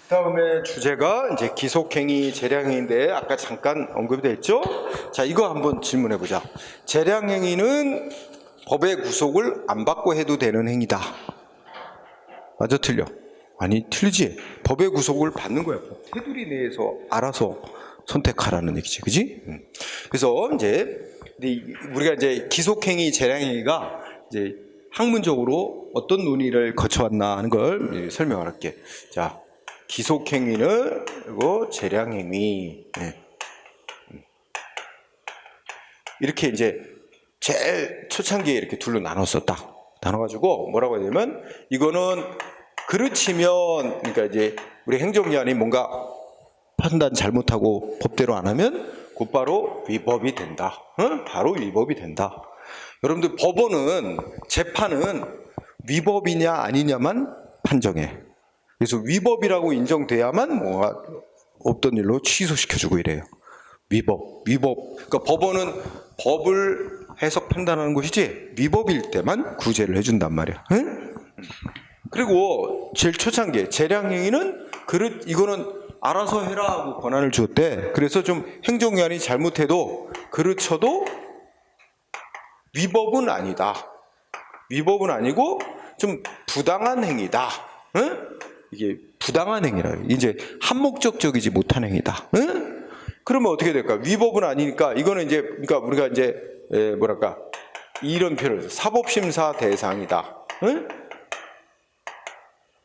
다음에 주제가 이제 기속행위, 재량행위인데 아까 잠깐 언급이 됐죠? 자, 이거 한번 질문해 보자. 재량행위는 법의 구속을 안 받고 해도 되는 행위다. 맞아, 틀려? 아니, 틀리지. 법의 구속을 받는 거야. 법 테두리 내에서 알아서 선택하라는 얘기지, 그지? 그래서 이제 우리가 이제 기속행위, 재량행위가 이제 학문적으로 어떤 논의를 거쳐왔나 하는 걸 설명을 할게. 자, 기속행위는 그리고 재량행위. 이렇게 이제 제일 초창기에 이렇게 둘로 나눴어. 딱 나눠가지고 뭐라고 해야 되냐면, 이거는 그르치면, 그러니까 이제 우리 행정기관이 뭔가 판단 잘못하고 법대로 안 하면 곧바로 위법이 된다. 바로 위법이 된다. 여러분들, 법원은, 재판은 위법이냐 아니냐만 판정해. 그래서 위법이라고 인정돼야만 뭐가 없던 일로 취소시켜주고 이래요. 위법. 그러니까 법원은 법을 해석 판단하는 것이지 위법일 때만 구제를 해준단 말이야. 응? 그리고 제일 초창기에 재량행위는 이거는 알아서 해라 하고 권한을 주었대. 그래서 좀 행정기관이 잘못해도 그르쳐도 위법은 아니다. 위법은 아니고 좀 부당한 행위다. 응? 이게 부당한 행위라. 이제 한목적적이지 못한 행위다. 응? 그러면 어떻게 될까? 위법은 아니니까 이거는 이제, 그러니까 우리가 이제 뭐랄까, 이런 표현을 사법심사 대상이다. 응?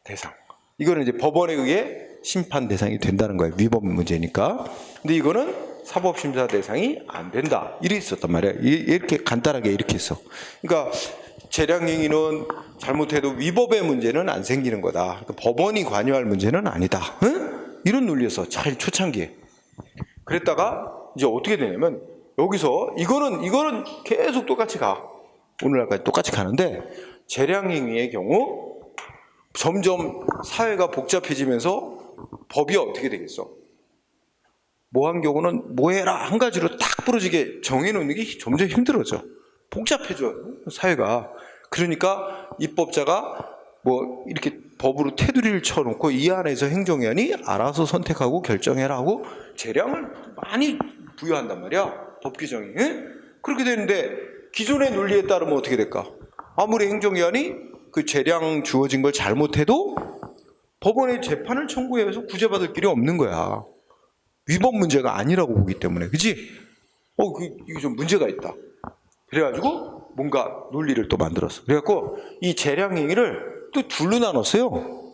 대상. 이거는 이제 법원에 의해 심판 대상이 된다는 거예요. 위법 문제니까. 근데 이거는 사법심사 대상이 안 된다. 이렇게 있었단 말이야. 이렇게 간단하게 이렇게 했어. 그러니까 재량행위는 잘못해도 위법의 문제는 안 생기는 거다. 그러니까 법원이 관여할 문제는 아니다. 응? 이런 논리였어. 잘 초창기에. 그랬다가 이제 어떻게 되냐면, 여기서 이거는 계속 똑같이 가. 오늘날까지 똑같이 가는데, 재량행위의 경우 점점 사회가 복잡해지면서 법이 어떻게 되겠어? 뭐한 경우는 뭐해라 한 가지로 딱 부러지게 정해놓는 게 점점 힘들어져. 복잡해져, 사회가. 그러니까 입법자가 뭐 이렇게 법으로 테두리를 쳐놓고 이 안에서 행정기관이 알아서 선택하고 결정해라 하고 재량을 많이 부여한단 말이야, 법 규정이. 그렇게 되는데 기존의 논리에 따르면 어떻게 될까? 아무리 행정기관이 그 재량 주어진 걸 잘못해도 법원에 재판을 청구해서 구제받을 길이 없는 거야. 위법 문제가 아니라고 보기 때문에. 그치? 이게 좀 문제가 있다. 그래가지고 뭔가 논리를 또 만들었어. 그래갖고 이 재량행위를 또 둘로 나눴어요.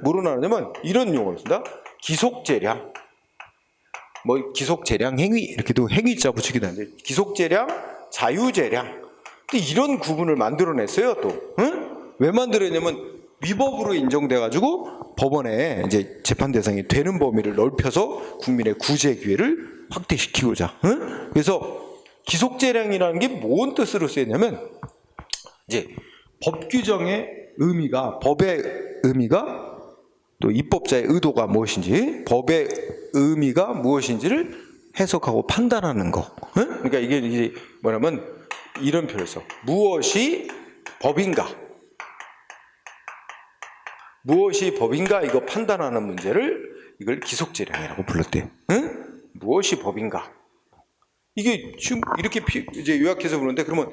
뭐로 나누냐면 이런 용어를 쓴다. 기속재량. 뭐 기속재량행위 이렇게도 행위자 붙이기도 하는데, 기속재량, 자유재량. 또 이런 구분을 만들어냈어요. 또 왜 만들었냐면 위법으로 인정돼가지고 법원에 이제 재판 대상이 되는 범위를 넓혀서 국민의 구제 기회를 확대시키고자. 그래서 기속재량이라는 게 뭔 뜻으로 쓰였냐면, 이제 법 규정의 의미가, 법의 의미가 또 입법자의 의도가 무엇인지, 법의 의미가 무엇인지를 해석하고 판단하는 거. 그러니까 이게 이제 뭐냐면 이런 표현을 써. 무엇이 법인가? 무엇이 법인가? 이거 판단하는 문제를 이걸 기속재량이라고 불렀대요. 무엇이 법인가? 이게 지금 이렇게 이제 요약해서 부르는데, 그러면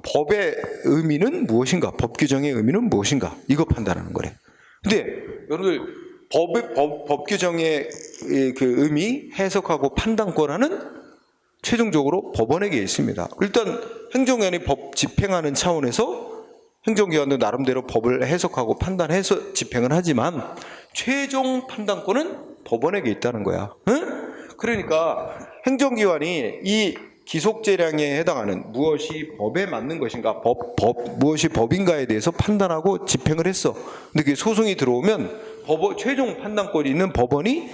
법의 의미는 무엇인가? 법 규정의 의미는 무엇인가? 이거 판단하는 거래. 근데 여러분들, 법 규정의 그 의미, 해석하고 판단 권한은 최종적으로 법원에게 있습니다. 일단 행정기관이 법 집행하는 차원에서 행정기관도 나름대로 법을 해석하고 판단해서 집행을 하지만 최종 판단권은 법원에게 있다는 거야. 그러니까 행정기관이 이 기속재량에 해당하는 무엇이 법에 맞는 것인가, 무엇이 법인가에 대해서 판단하고 집행을 했어. 근데 그게 소송이 들어오면 최종 판단권이 있는 법원이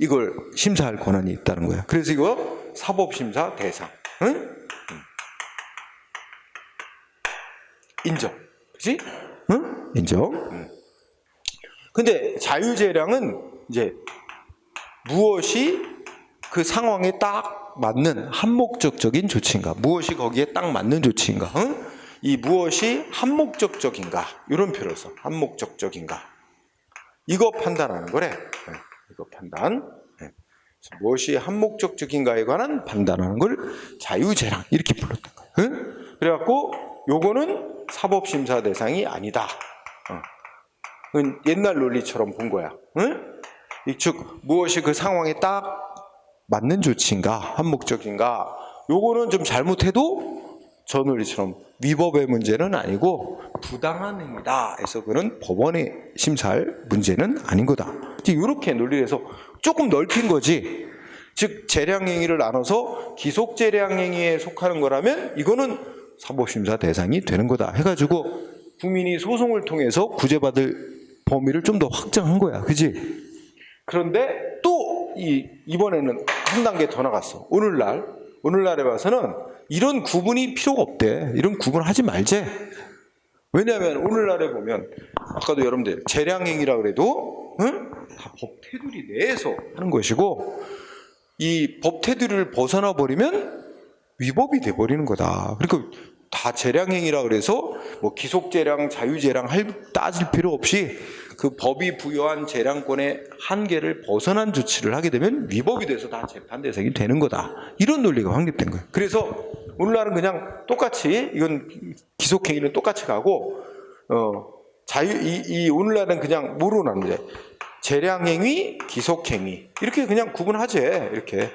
이걸 심사할 권한이 있다는 거야. 그래서 이거 사법심사 대상. 인정. 그치? 인정. 근데 자유재량은 이제 무엇이 그 상황에 딱 맞는 한목적적인 조치인가, 무엇이 거기에 딱 맞는 조치인가, 이 무엇이 한목적적인가, 이런 표현을 써. 한목적적인가. 이거 판단하는 거래. 이거 판단. 무엇이 한목적적인가에 관한 판단하는 걸 자유재량 이렇게 불렀던 거예요. 그래갖고 요거는 사법심사 대상이 아니다. 그건 옛날 논리처럼 본 거야. 즉 무엇이 그 상황에 딱 맞는 조치인가, 한목적인가. 요거는 좀 잘못해도 저 논리처럼 위법의 문제는 아니고 부당한 행위다 해서 그는 법원에 심사할 문제는 아닌 거다. 이렇게 논리를 해서 조금 넓힌 거지. 즉 재량행위를 나눠서 기속재량행위에 속하는 거라면 이거는 사법심사 대상이 되는 거다 해가지고 국민이 소송을 통해서 구제받을 범위를 좀 더 확장한 거야. 그지? 그런데 또 이번에는 한 단계 더 나갔어. 오늘날에 봐서는 이런 구분이 필요가 없대. 이런 구분하지 말재. 왜냐하면 오늘날에 보면 아까도 여러분들 재량행위라 그래도 다 법 테두리 내에서 하는 것이고 이 법 테두리를 벗어나 버리면 위법이 돼 버리는 거다. 그러니까 다 재량행위라 그래서 뭐 기속재량, 자유재량 따질 필요 없이 그 법이 부여한 재량권의 한계를 벗어난 조치를 하게 되면 위법이 돼서 다 재판 대상이 되는 거다. 이런 논리가 확립된 거예요. 그래서 오늘날은 그냥 똑같이 이건 기속행위는 똑같이 가고 이 오늘날은 그냥 뭐로 나누냐? 재량행위, 기속행위 이렇게 그냥 구분하지. 이렇게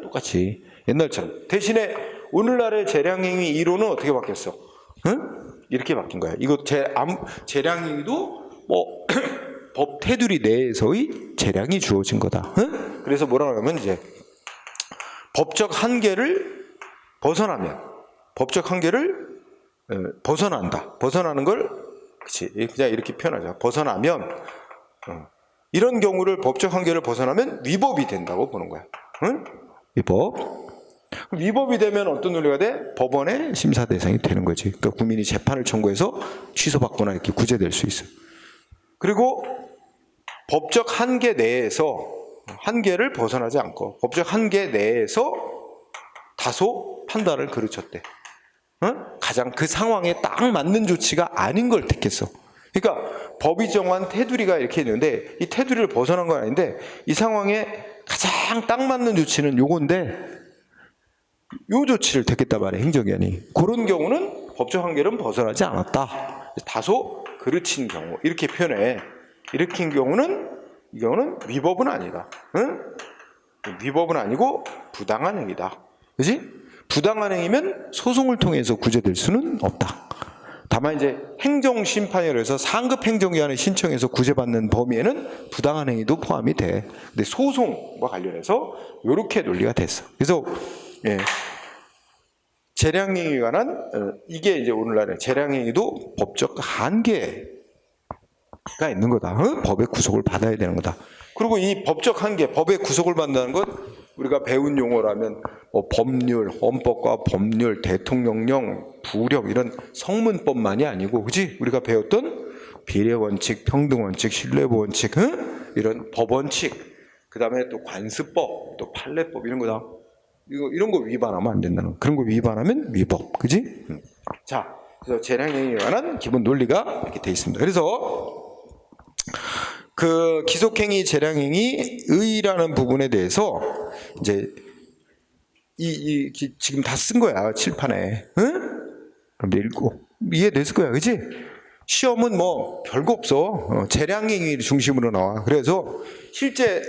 똑같이 옛날처럼. 대신에 오늘날의 재량행위 이론은 어떻게 바뀌었어? 이렇게 바뀐 거야. 이거 재량행위도 뭐 법 테두리 내에서의 재량이 주어진 거다. 그래서 뭐라고 하면 이제 법적 한계를 벗어나면 법적 한계를 벗어난다. 벗어나는 걸 그치 그냥 이렇게 표현하자. 벗어나면 이런 경우를 법적 한계를 벗어나면 위법이 된다고 보는 거야. 위법. 위법이 되면 어떤 논리가 돼? 법원의 심사 대상이 되는 거지. 그러니까 국민이 재판을 청구해서 취소받거나 이렇게 구제될 수 있어. 그리고 법적 한계 내에서 한계를 벗어나지 않고 법적 한계 내에서 다소 판단을 그르쳤대. 가장 그 상황에 딱 맞는 조치가 아닌 걸 택했어. 그러니까 법이 정한 테두리가 이렇게 있는데 이 테두리를 벗어난 건 아닌데 이 상황에 가장 딱 맞는 조치는 요건데 요 조치를 택했단 말이에요. 행정기관이. 그런 경우는 법적 한계는 벗어나지 않았다. 다소 그르친 경우 이렇게 표현해. 일으킨 경우는 이 경우는 위법은 아니다. 위법은 아니고 부당한 행위다. 그지? 부당한 행위면 소송을 통해서 구제될 수는 없다. 다만 이제 행정심판이라 해서 상급 행정기관에 신청해서 구제받는 범위에는 부당한 행위도 포함이 돼. 근데 소송과 관련해서 이렇게 논리가 됐어. 그래서 재량행위에 관한 이게 이제 오늘날의 재량행위도 법적 한계가 있는 거다. 법의 구속을 받아야 되는 거다. 그리고 이 법적 한계, 법의 구속을 받는다는 것 우리가 배운 용어라면 뭐 법률, 헌법과 법률, 대통령령, 부력 이런 성문법만이 아니고, 그지? 우리가 배웠던 비례원칙, 평등원칙, 신뢰원칙, 이런 법원칙, 그 다음에 또 관습법, 또 판례법 이런 거다. 이런 거 위반하면 안 된다는. 그런 거 위반하면 위법, 그지? 자, 그래서 재량행위에 관한 기본 논리가 이렇게 돼 있습니다. 그래서 그 기속행위, 재량행위의라는 부분에 대해서 이제 지금 다 쓴 거야 칠판에. 그럼 읽고 이해됐을 거야, 그지? 시험은 뭐 별거 없어. 재량행위 중심으로 나와. 그래서 실제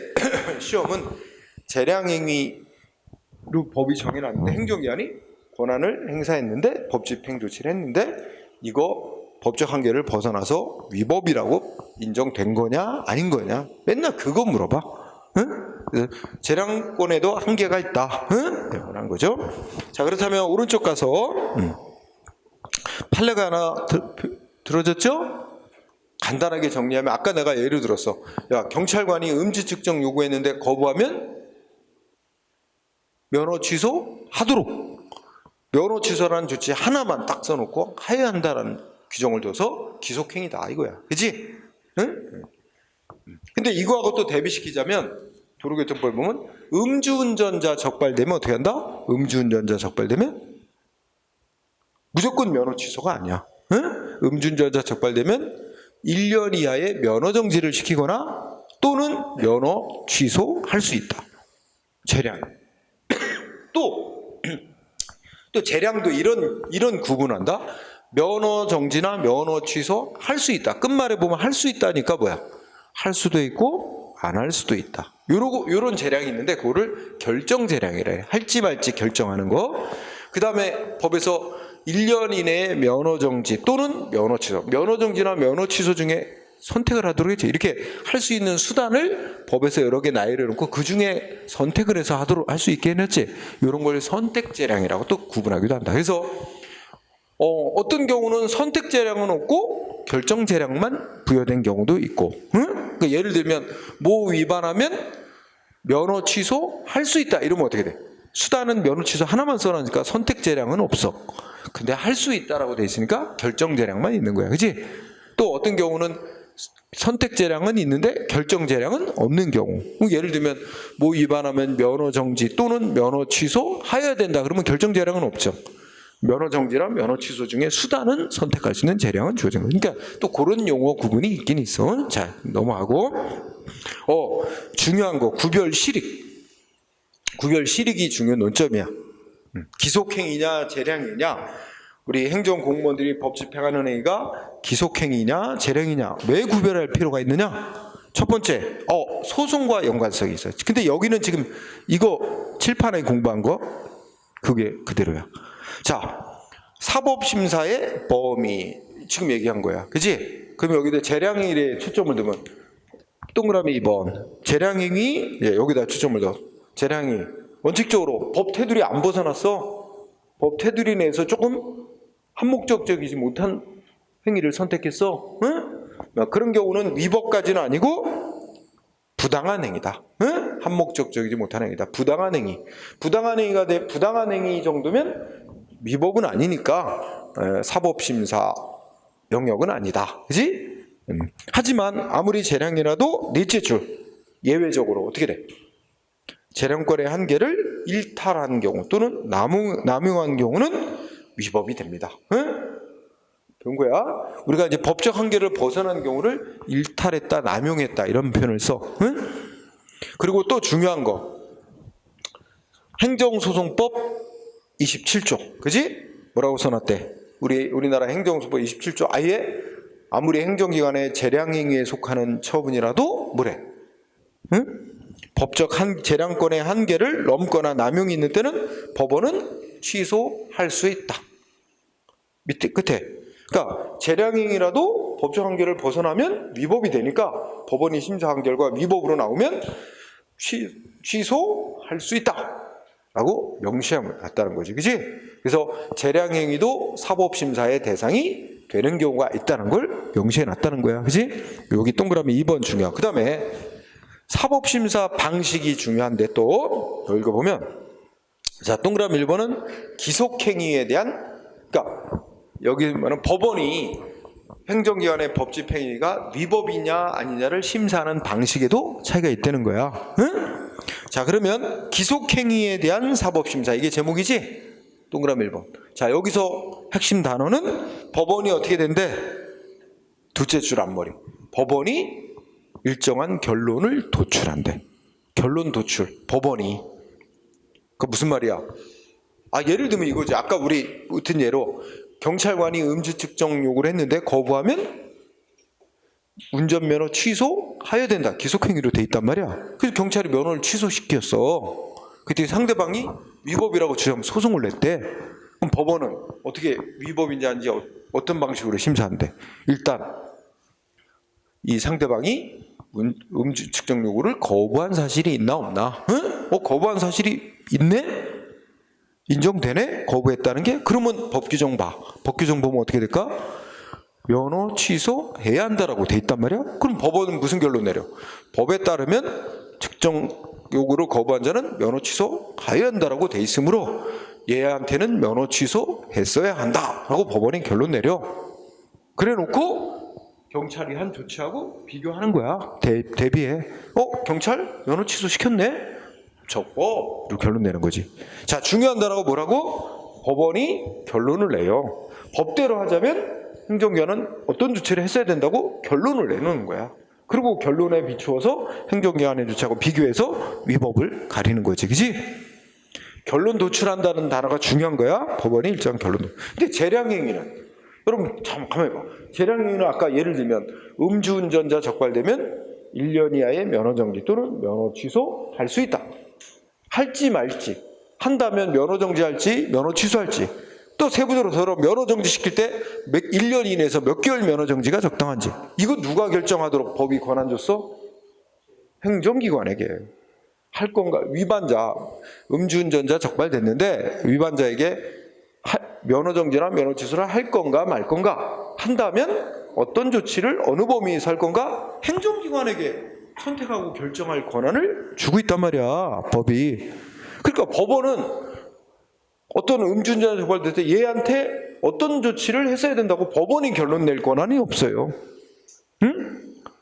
시험은 재량행위로 법이 정해놨는데 행정기관이 권한을 행사했는데 법집행 조치를 했는데 이거 법적 한계를 벗어나서 위법이라고 인정된 거냐 아닌 거냐 맨날 그거 물어봐. 재량권에도 한계가 있다. 그런 거죠. 자, 그렇다면 오른쪽 가서 판례가 하나 들어졌죠? 간단하게 정리하면 아까 내가 예를 들었어. 야, 경찰관이 음주 측정 요구했는데 거부하면 면허 취소하도록. 면허 취소라는 조치 하나만 딱 써놓고 해야 한다라는 규정을 둬서 기속행위다 이거야. 그치? 응? 근데 이거하고 또 대비시키자면 도로교통법을 보면 음주운전자 적발되면 어떻게 한다? 음주운전자 적발되면 무조건 면허 취소가 아니야. 응? 음주운전자 적발되면 1년 이하의 면허 정지를 시키거나 또는 면허 취소할 수 있다. 재량. 또 재량도 이런 구분한다. 면허 정지나 면허 취소 할 수 있다. 끝말에 보면 할 수 있다니까 뭐야? 할 수도 있고 안 할 수도 있다. 요런 재량이 있는데 그거를 결정 재량이라 해. 할지 말지 결정하는 거. 그다음에 법에서 1년 이내에 면허 정지 또는 면허 취소. 면허 정지나 면허 취소 중에 선택을 하도록 했지. 이렇게 할 수 있는 수단을 법에서 여러 개 나열해 놓고 그 중에 선택을 해서 할 수 있게 해놨지. 이런 걸 선택 재량이라고 또 구분하기도 한다. 그래서 어떤 경우는 선택 재량은 없고 결정 재량만 부여된 경우도 있고, 응? 그러니까 예를 들면 뭐 위반하면 면허 취소 할 수 있다 이러면 어떻게 돼? 수단은 면허 취소 하나만 써놨으니까 선택 재량은 없어. 근데 할 수 있다라고 돼 있으니까 결정 재량만 있는 거야, 그렇지? 또 어떤 경우는 선택 재량은 있는데 결정 재량은 없는 경우. 예를 들면 뭐 위반하면 면허 정지 또는 면허 취소 하여야 된다. 그러면 결정 재량은 없죠. 면허 정지랑 면허 취소 중에 수단은 선택할 수 있는 재량은 주어진 거예요. 그러니까 또 그런 용어 구분이 있긴 있어. 자, 넘어가고. 중요한 거 구별 실익. 구별 실익이 중요한 논점이야. 기속행위냐 재량이냐. 우리 행정공무원들이 법 집행하는 행위가 기속행위냐 재량이냐. 왜 구별할 필요가 있느냐? 첫 번째, 소송과 연관성이 있어요. 근데 여기는 지금 이거 칠판에 공부한 거 그게 그대로야. 자, 사법심사의 범위 지금 얘기한 거야, 그지? 그럼 여기다 재량행위에 초점을 두면 동그라미 2번 재량행위, 여기다 초점을 둬. 재량행위 원칙적으로 법 테두리 안 벗어났어. 법 테두리 내에서 조금 한목적적이지 못한 행위를 선택했어. 응? 그런 경우는 위법까지는 아니고 부당한 행위다. 응? 한목적적이지 못한 행위다. 부당한 행위. 부당한 행위 정도면 위법은 아니니까 사법심사 영역은 아니다. 그지? 하지만 아무리 재량이라도 넷째 줄 예외적으로 어떻게 돼? 재량권의 한계를 일탈한 경우 또는 남용한 경우는 위법이 됩니다. 응? 그런 거야. 우리가 이제 법적 한계를 벗어난 경우를 일탈했다, 남용했다 이런 표현을 써. 응? 그리고 또 중요한 거 행정소송법 27조, 그지? 뭐라고 써놨대? 우리나라 행정소송법 27조 아예 아무리 행정기관의 재량행위에 속하는 처분이라도 뭐래? 응? 법적 재량권의 한계를 넘거나 남용이 있는 때는 법원은 취소할 수 있다. 밑에 끝에. 그러니까 재량행위라도 법적 한계를 벗어나면 위법이 되니까 법원이 심사한 결과 위법으로 나오면 취소할 수 있다. 라고 명시해놨다는 거지, 그지? 그래서 재량행위도 사법심사의 대상이 되는 경우가 있다는 걸 명시해놨다는 거야, 그지? 여기 동그라미 2번 중요하고. 그 다음에 사법심사 방식이 중요한데 또 읽어보면, 자, 동그라미 1번은 기속행위에 대한, 그러니까 여기 보면 법원이 행정기관의 법집행위가 위법이냐 아니냐를 심사하는 방식에도 차이가 있다는 거야. 응? 자, 그러면 기속행위에 대한 사법심사, 이게 제목이지? 동그라미 1번. 자, 여기서 핵심 단어는 법원이 어떻게 된대? 둘째 줄 앞머리. 법원이 일정한 결론을 도출한대. 결론 도출. 법원이. 그 무슨 말이야? 예를 들면 이거지. 아까 우리 같은 예로 경찰관이 음주 측정 요구를 했는데 거부하면 운전면허 취소하여야 된다. 기속행위로 돼 있단 말이야. 그래서 경찰이 면허를 취소시켰어. 그때 상대방이 위법이라고 주장 소송을 냈대. 그럼 법원은 어떻게 위법인지 아닌지 어떤 방식으로 심사한대? 일단 이 상대방이 음주 측정 요구를 거부한 사실이 있나 없나? 응? 거부한 사실이 있네? 인정되네? 거부했다는 게? 그러면 법규정 봐. 법규정 보면 어떻게 될까? 면허 취소해야 한다라고 돼 있단 말이야? 그럼 법원은 무슨 결론 내려? 법에 따르면 측정 요구를 거부한 자는 면허 취소하여야 한다라고 돼 있으므로 얘한테는 면허 취소했어야 한다라고 법원이 결론 내려. 그래 놓고 경찰이 한 조치하고 비교하는 거야. 대비해. 경찰 면허 취소 시켰네? 적법. 이렇게 결론 내는 거지. 자, 중요한 단어가 뭐라고? 법원이 결론을 내요. 법대로 하자면 행정기관은 어떤 조치를 했어야 된다고 결론을 내놓는 거야. 그리고 결론에 비추어서 행정기관의 조치하고 비교해서 위법을 가리는 거지, 그지? 결론 도출한다는 단어가 중요한 거야. 법원이 일정 결론. 근데 재량행위는, 여러분 참 가만히 봐. 재량행위는 아까 예를 들면 음주운전자 적발되면 1년 이하의 면허정지 또는 면허 취소할 수 있다. 할지 말지, 한다면 면허정지할지 면허 취소할지, 또 세부적으로 면허정지 시킬 때 1년 이내에서 몇 개월 면허정지가 적당한지, 이거 누가 결정하도록 법이 권한 줬어? 행정기관에게. 할 건가? 위반자, 음주운전자 적발됐는데 위반자에게 면허정지나 면허 취소를 할 건가 말 건가, 한다면 어떤 조치를 어느 범위에서 할 건가 행정기관에게 선택하고 결정할 권한을 주고 있단 말이야, 법이. 그러니까 법원은 어떤 음주운전자 적발될 때 얘한테 어떤 조치를 했어야 된다고 법원이 결론 낼 권한이 없어요. 응?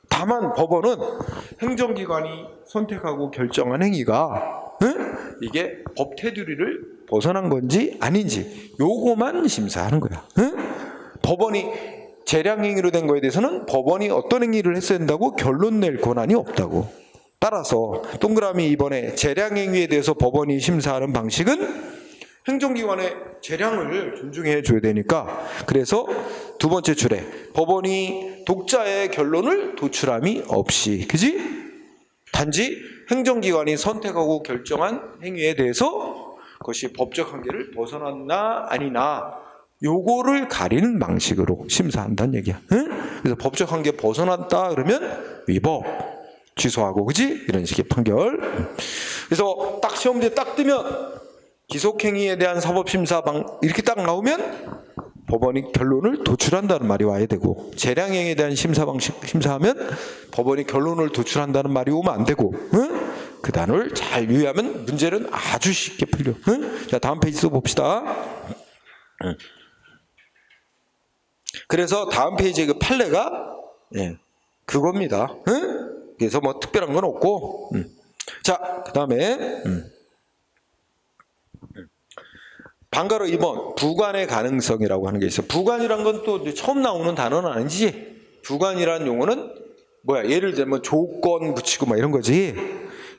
다만 법원은 행정기관이 선택하고 결정한 행위가 이게 법 테두리를 벗어난 건지 아닌지 요거만 심사하는 거야. 법원이 재량행위로 된 거에 대해서는 법원이 어떤 행위를 했어야 된다고 결론 낼 권한이 없다고. 따라서 동그라미 2번에 재량행위에 대해서 법원이 심사하는 방식은 행정기관의 재량을 존중해 줘야 되니까, 그래서 두 번째 줄에 법원이 독자의 결론을 도출함이 없이, 그지? 단지 행정기관이 선택하고 결정한 행위에 대해서 그것이 법적 한계를 벗어났나 아니나 요거를 가리는 방식으로 심사한다는 얘기야. 응? 그래서 법적 한계 벗어났다 그러면 위법, 취소하고, 그지? 이런 식의 판결. 그래서 딱 시험지에 딱 뜨면 기속행위에 대한 사법심사 이렇게 딱 나오면 법원이 결론을 도출한다는 말이 와야 되고, 재량행위에 대한 심사 방식 심사하면 법원이 결론을 도출한다는 말이 오면 안 되고, 응? 그 단어를 잘 유의하면 문제는 아주 쉽게 풀려. 응? 자, 다음 페이지 또 봅시다. 응. 그래서 다음 페이지의 그 판례가 그겁니다. 응? 그래서 뭐 특별한 건 없고, 자, 그 다음에 방가로 2번 부관의 가능성이라고 하는 게 있어요. 부관이란 건 또 처음 나오는 단어는 아니지. 부관이라는 용어는 뭐야? 예를 들면 조건 붙이고 막 이런 거지.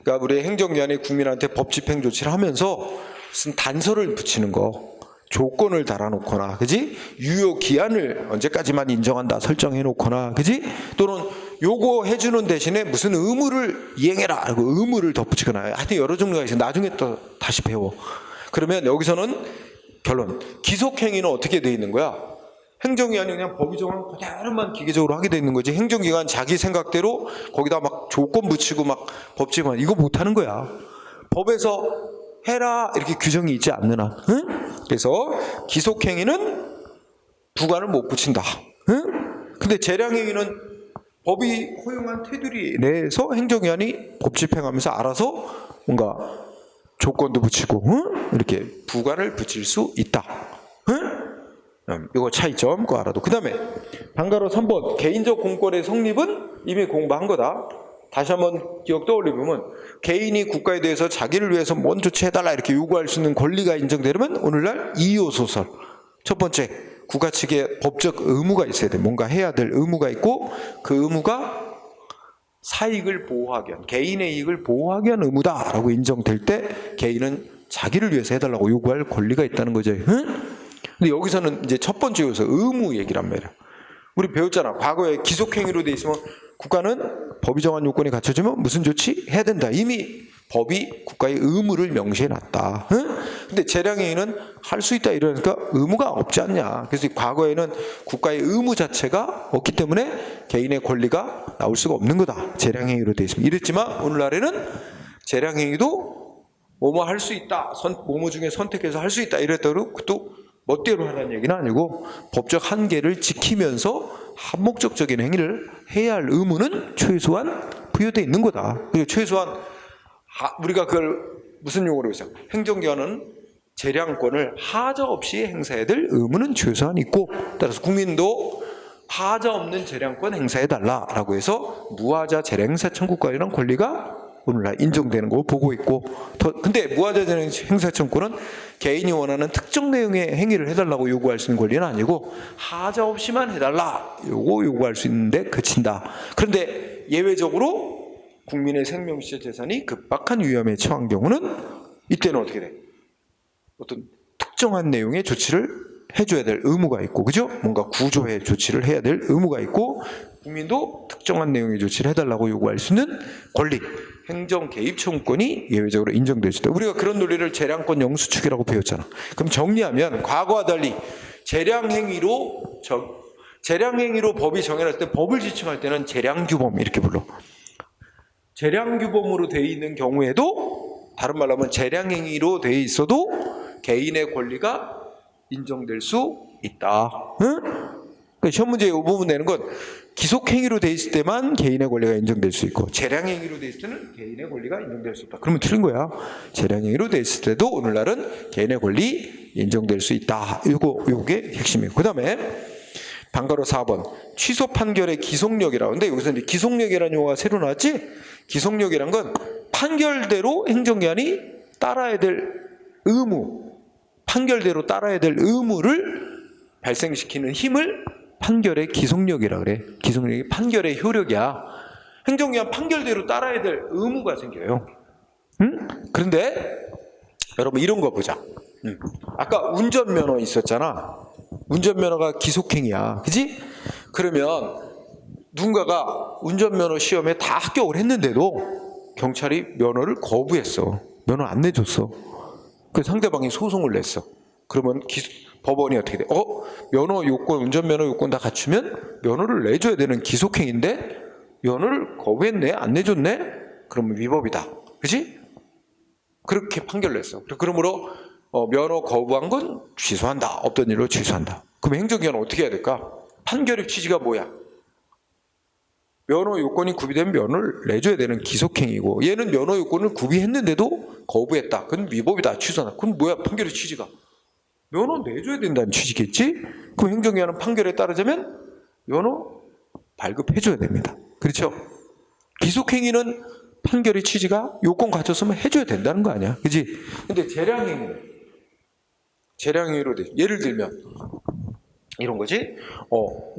그러니까 우리 행정기관이 국민한테 법 집행 조치를 하면서 무슨 단서를 붙이는 거, 조건을 달아놓거나, 그지? 유효 기한을 언제까지만 인정한다 설정해 놓거나, 그지? 또는 요거 해주는 대신에 무슨 의무를 이행해라 하고 의무를 덧붙이거나, 하여튼 여러 종류가 있어요. 나중에 또 다시 배워. 그러면 여기서는 결론, 기속행위는 어떻게 돼 있는 거야? 행정기관이 그냥 법이 정한 그대로만 기계적으로 하게 돼 있는 거지, 행정기관 자기 생각대로 거기다 막 조건 붙이고 막 법 집행 이거 못하는 거야. 법에서 해라 이렇게 규정이 있지 않는 한. 응? 그래서 기속행위는 부관을 못 붙인다. 응? 근데 재량행위는 법이 허용한 테두리 내에서 행정기관이 법 집행하면서 알아서 뭔가 조건도 붙이고, 응? 이렇게 부관을 붙일 수 있다. 응? 이거 차이점 그거 알아도. 그 다음에 방가로 3번 개인적 공권의 성립은 이미 공부한 거다. 다시 한번 기억 떠올려보면, 개인이 국가에 대해서 자기를 위해서 뭔 조치해달라 이렇게 요구할 수 있는 권리가 인정되려면 오늘날 2요소설. 첫 번째, 국가 측에 법적 의무가 있어야 돼. 뭔가 해야 될 의무가 있고, 그 의무가 사익을 보호하기 위한, 개인의 이익을 보호하기 위한 의무다라고 인정될 때 개인은 자기를 위해서 해달라고 요구할 권리가 있다는 거죠. 응? 근데 여기서는 이제 첫 번째 요소 의무 얘기란 말이야. 우리 배웠잖아. 과거에 기속행위로 돼 있으면 국가는 법이 정한 요건이 갖춰지면 무슨 조치 해야 된다. 이미 법이 국가의 의무를 명시해놨다. 응? 근데 재량행위는 할 수 있다 이러니까 의무가 없지 않냐. 그래서 과거에는 국가의 의무 자체가 없기 때문에 개인의 권리가 나올 수가 없는 거다. 재량행위로 돼 있으면. 이랬지만 오늘날에는 재량행위도 뭐뭐 할 수 있다. 뭐뭐 중에 선택해서 할 수 있다. 이랬더니 또 멋대로 하라는 얘기는 아니고 법적 한계를 지키면서 한목적적인 행위를 해야 할 의무는 최소한 부여되어 있는 거다. 그리고 최소한 우리가 그걸 무슨 용어로 해서 행정기관은 재량권을 하자 없이 행사해야 될 의무는 최소한 있고, 따라서 국민도 하자 없는 재량권 행사해달라라고 해서 무하자 재량행사 청구권이라는 권리가 오늘날 인정되는 거 보고 있고, 근데 무하자재능 행사청구는 개인이 원하는 특정 내용의 행위를 해달라고 요구할 수 있는 권리는 아니고 하자 없이만 해달라 요거 요구할 수 있는데 그친다. 그런데 예외적으로 국민의 생명시설 재산이 급박한 위험에 처한 경우는 이때는 어떻게 돼? 어떤 특정한 내용의 조치를 해줘야 될 의무가 있고, 그죠? 뭔가 구조의 조치를 해야 될 의무가 있고, 국민도 특정한 내용의 조치를 해달라고 요구할 수 있는 권리, 행정 개입 청구권이 예외적으로 인정될 수 있다. 우리가 그런 논리를 재량권 영수축이라고 배웠잖아. 그럼 정리하면 과거와 달리 재량행위로 법이 정해놨을 때, 법을 지침할 때는 재량규범 이렇게 불러. 재량규범으로 되어 있는 경우에도, 다른 말로 하면 재량행위로 되어 있어도 개인의 권리가 인정될 수 있다. 응? 그러니까 시험 문제에 이 부분 내는 건 기속행위로 돼 있을 때만 개인의 권리가 인정될 수 있고, 재량행위로 돼 있을 때는 개인의 권리가 인정될 수 없다. 그러면 틀린 거야. 재량행위로 돼 있을 때도 오늘날은 개인의 권리 인정될 수 있다. 요게 핵심이에요. 그 다음에 방가로 4번 취소 판결의 기속력이라고. 근데 여기서 이제 기속력이라는 용어가 새로 나왔지? 기속력이란 건 판결대로 행정기관이 따라야 될 의무, 판결대로 따라야 될 의무를 발생시키는 힘을 판결의 기속력이라 그래. 기속력이 판결의 효력이야. 행정기관 판결대로 따라야 될 의무가 생겨요. 응? 그런데 여러분 이런 거 보자. 아까 운전면허 있었잖아. 운전면허가 기속행위야. 그지? 그러면 누군가가 운전면허 시험에 다 합격을 했는데도 경찰이 면허를 거부했어. 면허 안 내줬어. 그 상대방이 소송을 냈어. 그러면 법원이 어떻게 돼? 면허 요건, 운전면허 요건 다 갖추면 면허를 내줘야 되는 기속행위인데 면허를 거부했네? 안 내줬네? 그러면 위법이다. 그지? 그렇게 판결을 냈어. 그러므로 면허 거부한 건 취소한다. 없던 일로 취소한다. 그럼 행정기관은 어떻게 해야 될까? 판결의 취지가 뭐야? 면허 요건이 구비되면 면허를 내줘야 되는 기속행위고, 얘는 면허 요건을 구비했는데도 거부했다. 그건 위법이다. 취소한다. 그럼 뭐야? 판결의 취지가? 면허 내줘야 된다는 취지겠지? 그럼 행정기관은 판결에 따르자면 면허 발급해줘야 됩니다. 그렇죠? 기속행위는 판결의 취지가 요건 갖췄으면 해줘야 된다는 거 아니야. 그지? 근데 재량행위로 돼. 예를 들면 이런 거지.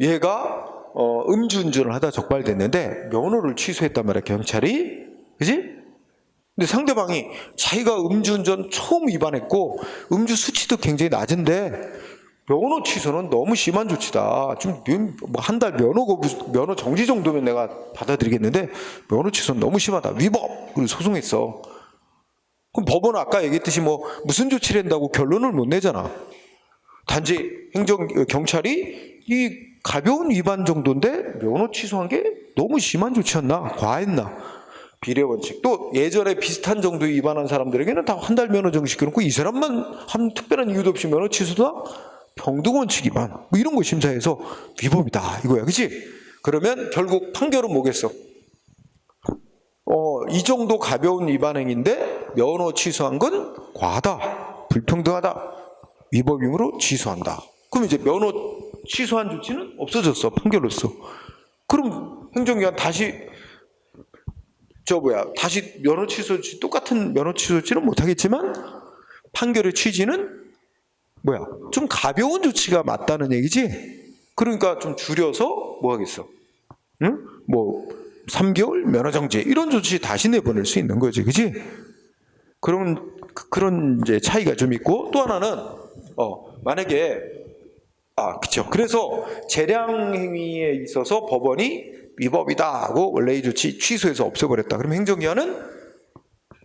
얘가 음주운전을 하다 적발됐는데 면허를 취소했단 말이야, 경찰이. 그지? 근데 상대방이 자기가 음주운전 처음 위반했고 음주 수치도 굉장히 낮은데 면허 취소는 너무 심한 조치다. 좀 한 달 면허 정지 정도면 내가 받아들이겠는데 면허 취소는 너무 심하다. 위법! 그리고 소송했어. 그럼 법원은 아까 얘기했듯이 무슨 조치를 한다고 결론을 못 내잖아. 단지 경찰이 이 가벼운 위반 정도인데 면허 취소한 게 너무 심한 조치였나? 과했나? 비례원칙. 또 예전에 비슷한 정도의 위반한 사람들에게는 다 한 달 면허 정지시켜놓고 이 사람만 한 특별한 이유도 없이 면허 취소다? 평등원칙 위반. 이런 거 심사해서 위법이다. 이거야. 그치? 그러면 결국 판결은 뭐겠어? 이 정도 가벼운 위반 행위인데 면허 취소한 건 과하다. 불평등하다. 위법이므로 취소한다. 그럼 이제 면허 취소한 조치는 없어졌어. 판결로서. 그럼 행정기관 다시 면허 취소 조치, 똑같은 면허 취소 조치는 못하겠지만 판결의 취지는 좀 가벼운 조치가 맞다는 얘기지. 그러니까 좀 줄여서 뭐 하겠어? 응? 3개월 면허 정지 이런 조치 다시 내보낼 수 있는 거지. 그지? 그런 이제 차이가 좀 있고, 또 하나는 만약에 그쵸. 그래서 재량 행위에 있어서 법원이 위법이다 하고 원래 이 조치 취소해서 없애버렸다. 그럼 행정기관은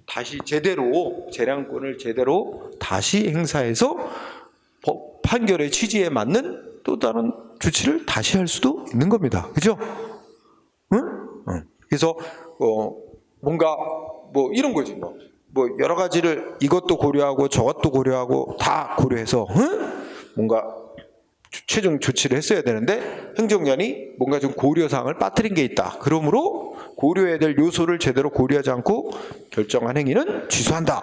다시 제대로 재량권을 제대로 다시 행사해서 판결의 취지에 맞는 또 다른 조치를 다시 할 수도 있는 겁니다. 그죠? 응? 그래서 뭔가 이런 거지. 여러 가지를 이것도 고려하고 저것도 고려하고 다 고려해서 뭔가 최종 조치를 했어야 되는데 행정기관이 뭔가 좀 고려사항을 빠뜨린 게 있다. 그러므로 고려해야 될 요소를 제대로 고려하지 않고 결정한 행위는 취소한다.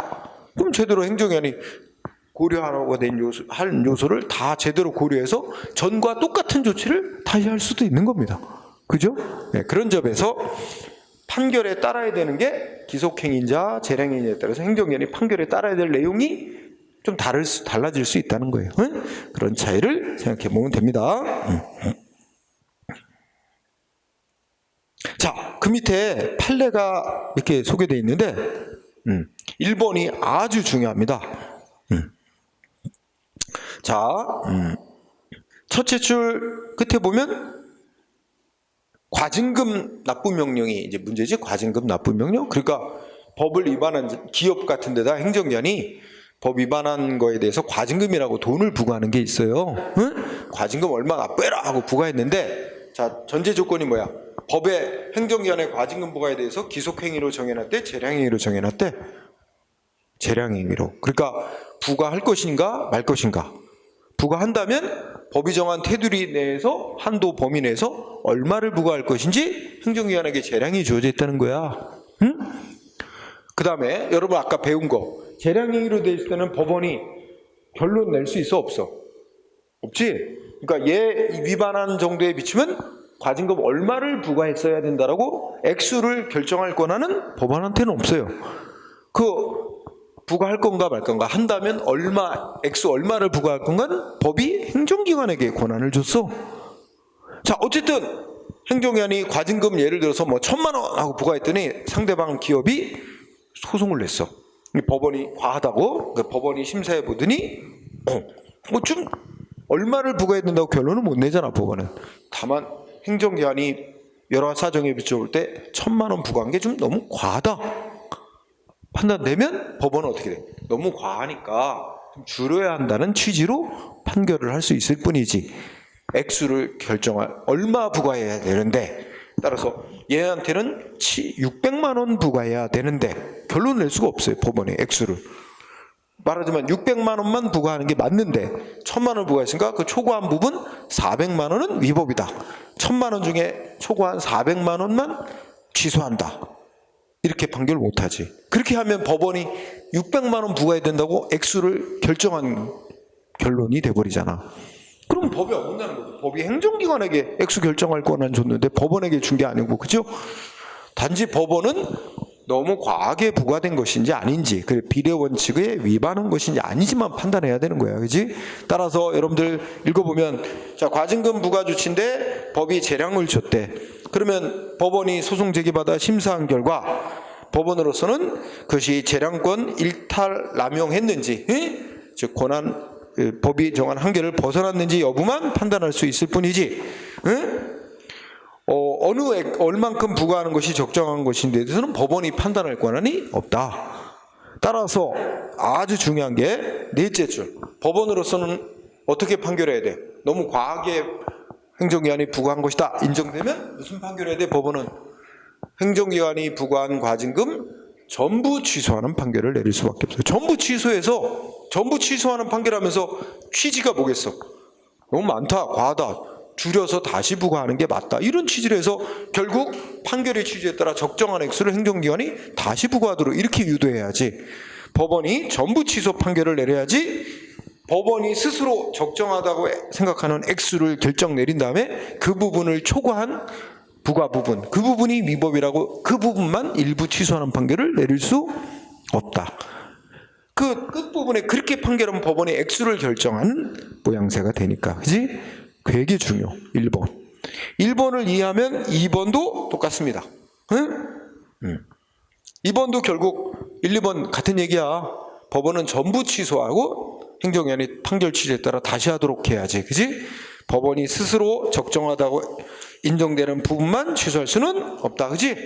그럼 제대로 행정기관이 고려하라고 된 요소를 다 제대로 고려해서 전과 똑같은 조치를 다시 할 수도 있는 겁니다. 그죠? 네, 그런 점에서 판결에 따라야 되는 게 기속행위인자, 재량행위에 따라서 행정기관이 판결에 따라야 될 내용이 좀 달라질 수 있다는 거예요. 응? 그런 차이를 생각해 보면 됩니다. 자, 그 밑에 판례가 이렇게 소개되어 있는데 1번이 아주 중요합니다. 자, 첫째 줄 끝에 보면 과징금 납부 명령이 이제 문제지. 과징금 납부 명령. 그러니까 법을 위반한 기업 같은 데다 행정기관이 법 위반한 거에 대해서 과징금이라고 돈을 부과하는 게 있어요. 응? 과징금 얼마 납부해라 하고 부과했는데, 자, 전제 조건이 뭐야? 법에 행정기관의 과징금 부과에 대해서 기속행위로 정해놨대, 재량행위로 정해놨대. 재량행위로. 그러니까 부과할 것인가 말 것인가. 부과한다면 법이 정한 테두리 내에서 한도 범위 내에서 얼마를 부과할 것인지 행정기관에게 재량이 주어져 있다는 거야. 응? 그 다음에 여러분 아까 배운 거, 재량행위로 돼 있을 때는 법원이 결론 낼 수 있어 없어? 없지? 그러니까 얘 위반한 정도에 비추면 과징금 얼마를 부과했어야 된다라고 액수를 결정할 권한은 법원한테는 없어요. 그 부과할 건가 말 건가 한다면 액수 얼마를 부과할 건가는 법이 행정기관에게 권한을 줬어. 자, 어쨌든 행정기관이 과징금 예를 들어서 뭐 1,000만 원 하고 부과했더니 상대방 기업이 소송을 냈어. 법원이 과하다고, 그러니까 법원이 심사해 보더니 뭐 좀 얼마를 부과해야 된다고 결론을 못 내잖아, 법원은. 다만 행정기관이 여러 사정에 비춰볼 때 1,000만 원 부과한 게 좀 너무 과하다 판단되면 법원은 어떻게 돼? 너무 과하니까 좀 줄여야 한다는 취지로 판결을 할 수 있을 뿐이지, 액수를 결정할 얼마 부과해야 되는데, 따라서 얘한테는 600만 원 부과해야 되는데 결론을 낼 수가 없어요, 법원의 액수를. 말하자면 600만 원만 부과하는 게 맞는데 1,000만 원 부과했으니까 그 초과한 부분 400만 원은 위법이다. 1,000만 원 중에 초과한 400만 원만 취소한다. 이렇게 판결을 못하지. 그렇게 하면 법원이 600만 원 부과해야 된다고 액수를 결정한 결론이 돼버리잖아. 그럼 법이 어긋나는 거죠. 법이 행정기관에게 액수 결정할 권한 줬는데 법원에게 준 게 아니고, 그죠? 단지 법원은 너무 과하게 부과된 것인지 아닌지, 그 비례 원칙에 위반한 것인지 아니지만 판단해야 되는 거야, 그지? 따라서 여러분들 읽어보면, 자, 과징금 부과 조치인데 법이 재량을 줬대. 그러면 법원이 소송 제기받아 심사한 결과 법원으로서는 그것이 재량권 일탈 남용했는지, 즉 권한 법이 정한 한계를 벗어났는지 여부만 판단할 수 있을 뿐이지, 얼만큼 부과하는 것이 적정한 것인데 대해서는 법원이 판단할 권한이 없다. 따라서 아주 중요한 게 넷째 줄, 법원으로서는 어떻게 판결해야 돼? 너무 과하게 행정기관이 부과한 것이다 인정되면 무슨 판결해야 돼? 법원은 행정기관이 부과한 과징금 전부 취소하는 판결을 내릴 수밖에 없어요. 전부 취소하는 판결하면서 취지가 뭐겠어? 너무 많다, 과하다, 줄여서 다시 부과하는 게 맞다, 이런 취지로 해서 결국 판결의 취지에 따라 적정한 액수를 행정기관이 다시 부과하도록 이렇게 유도해야지, 법원이 전부 취소 판결을 내려야지 법원이 스스로 적정하다고 생각하는 액수를 결정 내린 다음에 그 부분을 초과한 부과 부분, 그 부분이 위법이라고 그 부분만 일부 취소하는 판결을 내릴 수 없다. 그 끝부분에 그렇게 판결하면 법원이 액수를 결정하는 모양새가 되니까, 그지? 되게 중요. 1번. 1번을 이해하면 2번도 똑같습니다. 응? 2번도 결국 1, 2번 같은 얘기야. 법원은 전부 취소하고 행정기관이 판결 취지에 따라 다시 하도록 해야지, 그지? 법원이 스스로 적정하다고 인정되는 부분만 취소할 수는 없다, 그지?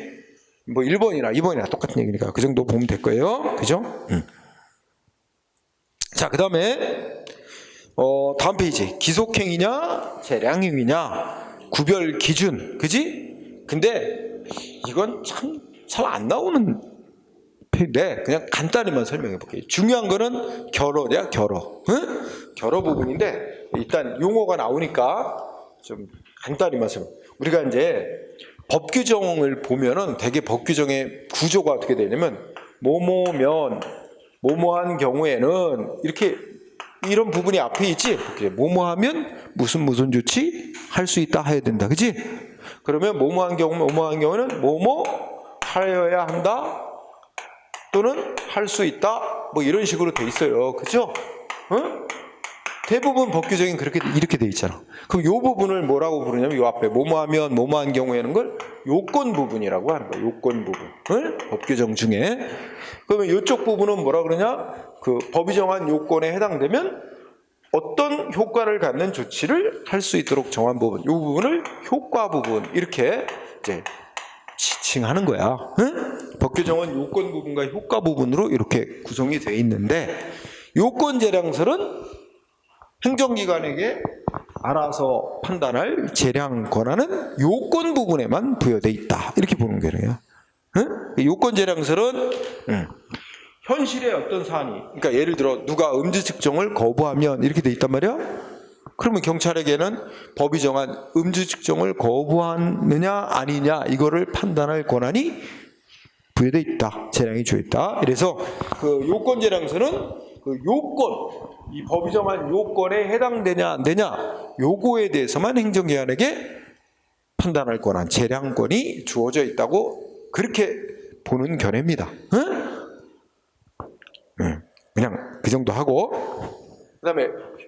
뭐 1번이나 2번이나 똑같은 얘기니까 그 정도 보면 될 거예요, 그죠? 자, 그 다음에 다음 페이지, 기속행위냐 재량행위냐 구별 기준, 그지? 근데 이건 참 잘 안 나오는 네, 그냥 간단히만 설명해 볼게요. 중요한 거는 결어냐, 결어. 결어 부분인데 일단 용어가 나오니까 좀 간단히만 설명. 우리가 이제 법 규정을 보면은 되게 법 규정의 구조가 어떻게 되냐면 뭐뭐면 뭐뭐한 경우에는 이렇게 이런 부분이 앞에 있지. 뭐뭐하면 무슨 조치 할 수 있다 해야 된다, 그지? 그러면 뭐뭐한 경우는 뭐뭐 하여야 한다 또는 할 수 있다 뭐 이런 식으로 돼 있어요. 그죠? 어? 대부분 법규정이 그렇게 이렇게 돼 있잖아. 그럼 요 부분을 뭐라고 부르냐면 요 앞에 뭐뭐하면 뭐뭐한 경우에는 걸 요건 부분이라고 하는 거야. 요건 부분을 법규정 중에. 그러면 요쪽 부분은 뭐라 그러냐? 그 법이 정한 요건에 해당되면 어떤 효과를 갖는 조치를 할 수 있도록 정한 부분, 이 부분을 효과 부분 이렇게 이제 지칭하는 거야. 응? 법규정은 요건 부분과 효과 부분으로 이렇게 구성이 되어 있는데 요건 재량설은 행정기관에게 알아서 판단할 재량 권한은 요건 부분에만 부여되어 있다. 이렇게 보는 거예요. 응? 요건 재량설은 현실의 어떤 사안이, 그러니까 예를 들어 누가 음주 측정을 거부하면 이렇게 돼 있단 말이야. 그러면 경찰에게는 법이 정한 음주 측정을 거부하느냐 아니냐 이거를 판단할 권한이 부여돼 있다. 재량이 주어 있다. 그래서 그 요건 재량서는 그 요건, 이 법이 정한 요건에 해당되냐 안 되냐 요거에 대해서만 행정기관에게 판단할 권한, 재량권이 주어져 있다고 그렇게 보는 견해입니다. 응? 그냥 그 정도 하고, 그 다음에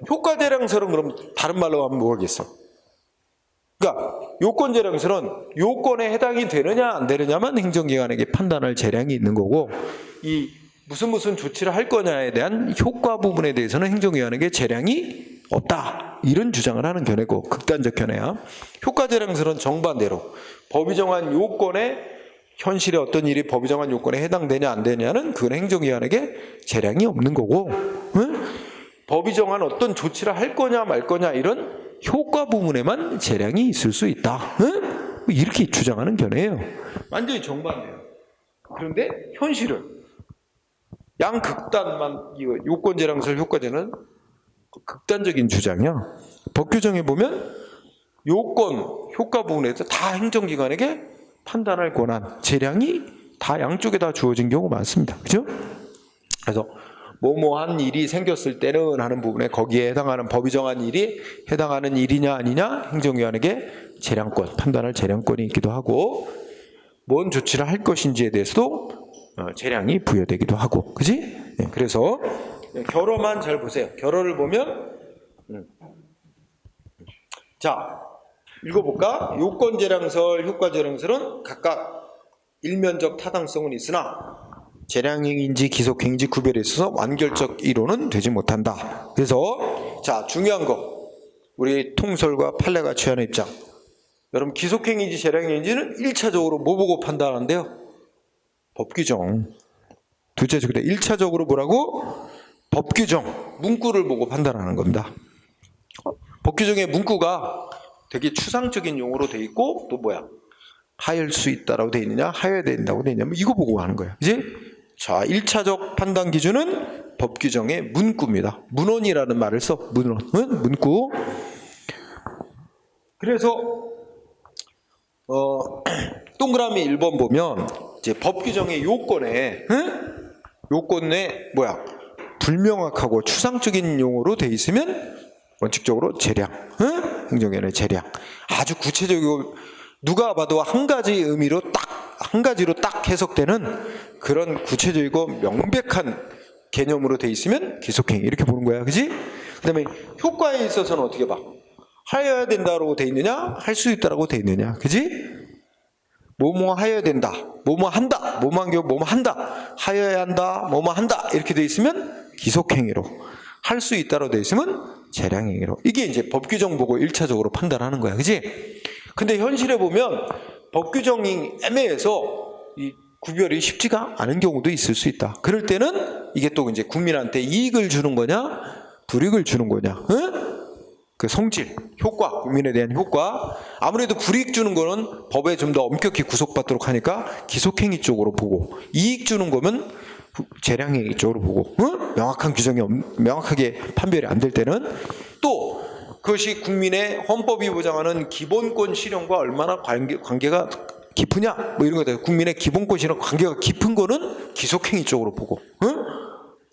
효과재량설은 그럼 다른 말로 하면 뭐겠어? 그러니까 요건재량설은 요건에 해당이 되느냐 안 되느냐만 행정기관에게 판단할 재량이 있는 거고, 이 무슨 조치를 할 거냐에 대한 효과 부분에 대해서는 행정기관에게 재량이 없다, 이런 주장을 하는 견해고, 극단적 견해야. 효과재량설은 정반대로 법이 정한 요건에, 현실의 어떤 일이 법이 정한 요건에 해당되냐 안 되냐는 그건 행정기관에게 재량이 없는 거고, 응? 법이 정한 어떤 조치를 할 거냐 말 거냐 이런 효과 부분에만 재량이 있을 수 있다, 응? 이렇게 주장하는 견해예요. 완전히 정반대예요. 그런데 현실은 양극단만, 요건 재량설 효과제는 극단적인 주장이야. 법규정에 보면 요건 효과 부분에서 다 행정기관에게 판단할 권한, 재량이 다 양쪽에 다 주어진 경우가 많습니다. 그죠? 그래서 뭐뭐한 일이 생겼을 때는 하는 부분에 거기에 해당하는 법이 정한 일이 해당하는 일이냐 아니냐 행정기관에게 재량권, 판단할 재량권이 있기도 하고, 뭔 조치를 할 것인지에 대해서도 재량이 부여되기도 하고, 그지? 네, 그래서 결어만 잘 보세요. 결어를 보면 자, 읽어볼까? 요건재량설, 효과재량설은 각각 일면적 타당성은 있으나 재량행위인지 기속행위인지 구별에 있어서 완결적 이론은 되지 못한다. 그래서 자, 중요한 거, 우리 통설과 판례가 취하는 입장. 여러분, 기속행위인지 재량행위인지는 1차적으로 뭐 보고 판단하는데요? 법규정. 둘째적으로 1차적으로 뭐라고? 법규정, 문구를 보고 판단하는 겁니다. 법규정의 문구가 되게 추상적인 용어로 돼 있고, 또 뭐야? 하여할 수 있다라고 돼 있느냐, 하여야 된다고 돼 있냐, 이거 보고 하는 거예요. 이제 자, 1차적 판단 기준은 법규정의 문구입니다. 문헌이라는 말을 써. 문헌, 응? 문구. 그래서 동그라미 1번 보면 이제 법규정의 요건에, 응? 요건에 뭐야? 불명확하고 추상적인 용어로 돼 있으면 원칙적으로 재량, 응? 행정기관의 재량. 아주 구체적이고 누가 봐도 한 가지 의미로 한 가지로 딱 해석되는 그런 구체적이고 명백한 개념으로 돼 있으면 기속행위, 이렇게 보는 거야. 그지? 그 다음에 효과에 있어서는 어떻게 봐? 하여야 된다고 돼 있느냐, 할 수 있다라고 돼 있느냐. 그지? 뭐뭐 하여야 된다, 뭐뭐 한다, 뭐뭐 한 경우 뭐뭐 한다, 하여야 한다, 뭐뭐 한다, 이렇게 돼 있으면 기속행위로, 할 수 있다로 돼 있으면 재량행위로. 이게 이제 법규정 보고 1차적으로 판단하는 거야. 그지? 근데 현실에 보면 법규정이 애매해서 이 구별이 쉽지가 않은 경우도 있을 수 있다. 그럴 때는 이게 또 이제 국민한테 이익을 주는 거냐, 불이익을 주는 거냐, 응? 그 성질, 효과, 국민에 대한 효과. 아무래도 불이익 주는 거는 법에 좀 더 엄격히 구속받도록 하니까 기속행위 쪽으로 보고, 이익 주는 거면 재량행위 쪽으로 보고, 응? 명확한 규정이 명확하게 판별이 안 될 때는 또 그것이 국민의 헌법이 보장하는 기본권 실현과 얼마나 관계가 깊으냐, 뭐 이런 거다. 국민의 기본권 실현 관계가 깊은 거는 기속행위 쪽으로 보고, 응?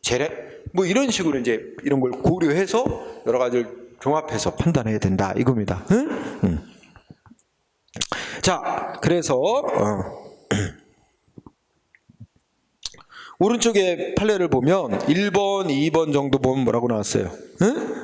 재량, 뭐 이런 식으로 이제 이런 걸 고려해서 여러 가지를 종합해서 판단해야 된다, 이겁니다. 응? 자, 그래서 오른쪽에 판례를 보면 1번, 2번 정도 보면 뭐라고 나왔어요? 응?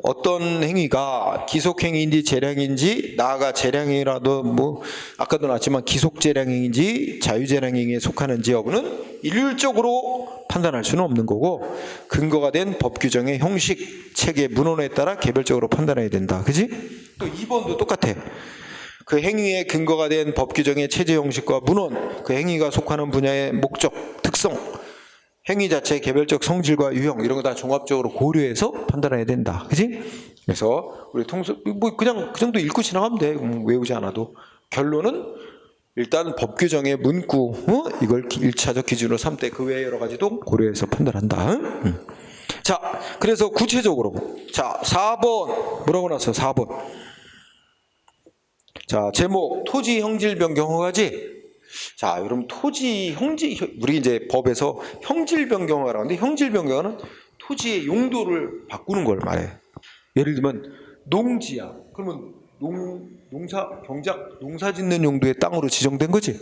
어떤 행위가 기속행위인지 재량인지, 나아가 재량이라도 뭐 아까도 나왔지만 기속재량행위인지 자유재량행위에 속하는지 여부는 일률적으로 판단할 수는 없는 거고, 근거가 된 법 규정의 형식, 체계, 문헌에 따라 개별적으로 판단해야 된다. 그지? 또 2번도 똑같아. 그 행위의 근거가 된 법 규정의 체제 형식과 문헌, 그 행위가 속하는 분야의 목적, 특성, 행위 자체의 개별적 성질과 유형 이런 거 다 종합적으로 고려해서 판단해야 된다. 그지? 그래서 우리 뭐 그냥 그 정도 읽고 지나가면 돼. 외우지 않아도. 결론은 일단 법 규정의 문구, 이걸 1차적 기준으로 삼되 그 외에 여러 가지도 고려해서 판단한다. 자, 그래서 구체적으로 자, 4번 뭐라고 나왔어요? 4번. 자, 제목 토지 형질 변경 허가지. 자, 여러분 토지 형질, 우리 이제 법에서 형질 변경을 하는데, 형질 변경은 토지의 용도를 바꾸는 걸 말해. 예를 들면 농지야. 그러면 농사 짓는 용도의 땅으로 지정된 거지.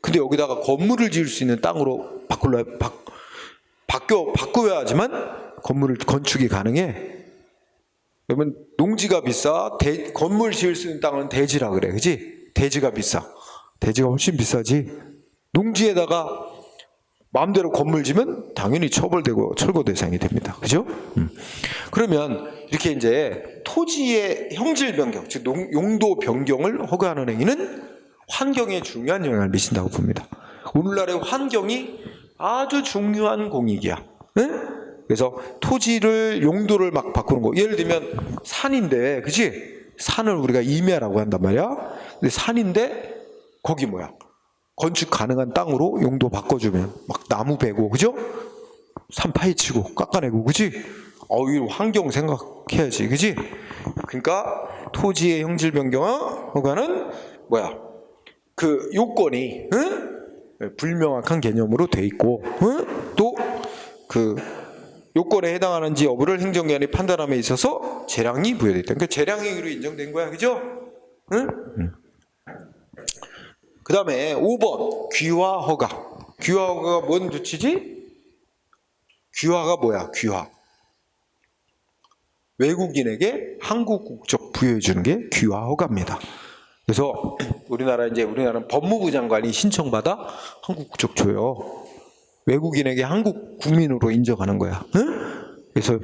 근데 여기다가 건물을 지을 수 있는 땅으로 바꿔야지만 건물을 건축이 가능해. 그러면 농지가 비싸, 건물 지을 수 있는 땅은 대지라 그래, 그지? 대지가 비싸. 대지가 훨씬 비싸지. 농지에다가 마음대로 건물 지면 당연히 처벌되고 철거 대상이 됩니다. 그죠? 그러면 이렇게 이제 토지의 형질 변경, 즉 용도 변경을 허가하는 행위는 환경에 중요한 영향을 미친다고 봅니다. 오늘날의 환경이 아주 중요한 공익이야. 네? 그래서 토지를 용도를 막 바꾸는 거. 예를 들면 산인데, 그치? 산을 우리가 임야라고 한단 말이야. 근데 산인데 거기 뭐야? 건축 가능한 땅으로 용도 바꿔주면 막 나무 베고, 그죠? 산 파헤치고 깎아내고, 그지? 이 환경 생각해야지, 그지? 그러니까 토지의 형질 변경 허가는 뭐야? 그 요건이 불명확한 개념으로 돼 있고, 또 그 요건에 해당하는지 여부를 행정기관이 판단함에 있어서 재량이 부여돼 있다. 그러니까 재량행위로 인정된 거야, 그죠? 그 다음에 5번 귀화 허가. 귀화 허가가 뭔 조치지? 귀화가 뭐야? 귀화. 외국인에게 한국 국적 부여해 주는 게 귀화 허가입니다. 그래서 우리나라는 법무부 장관이 신청받아 한국 국적 줘요. 외국인에게 한국 국민으로 인정하는 거야. 그래서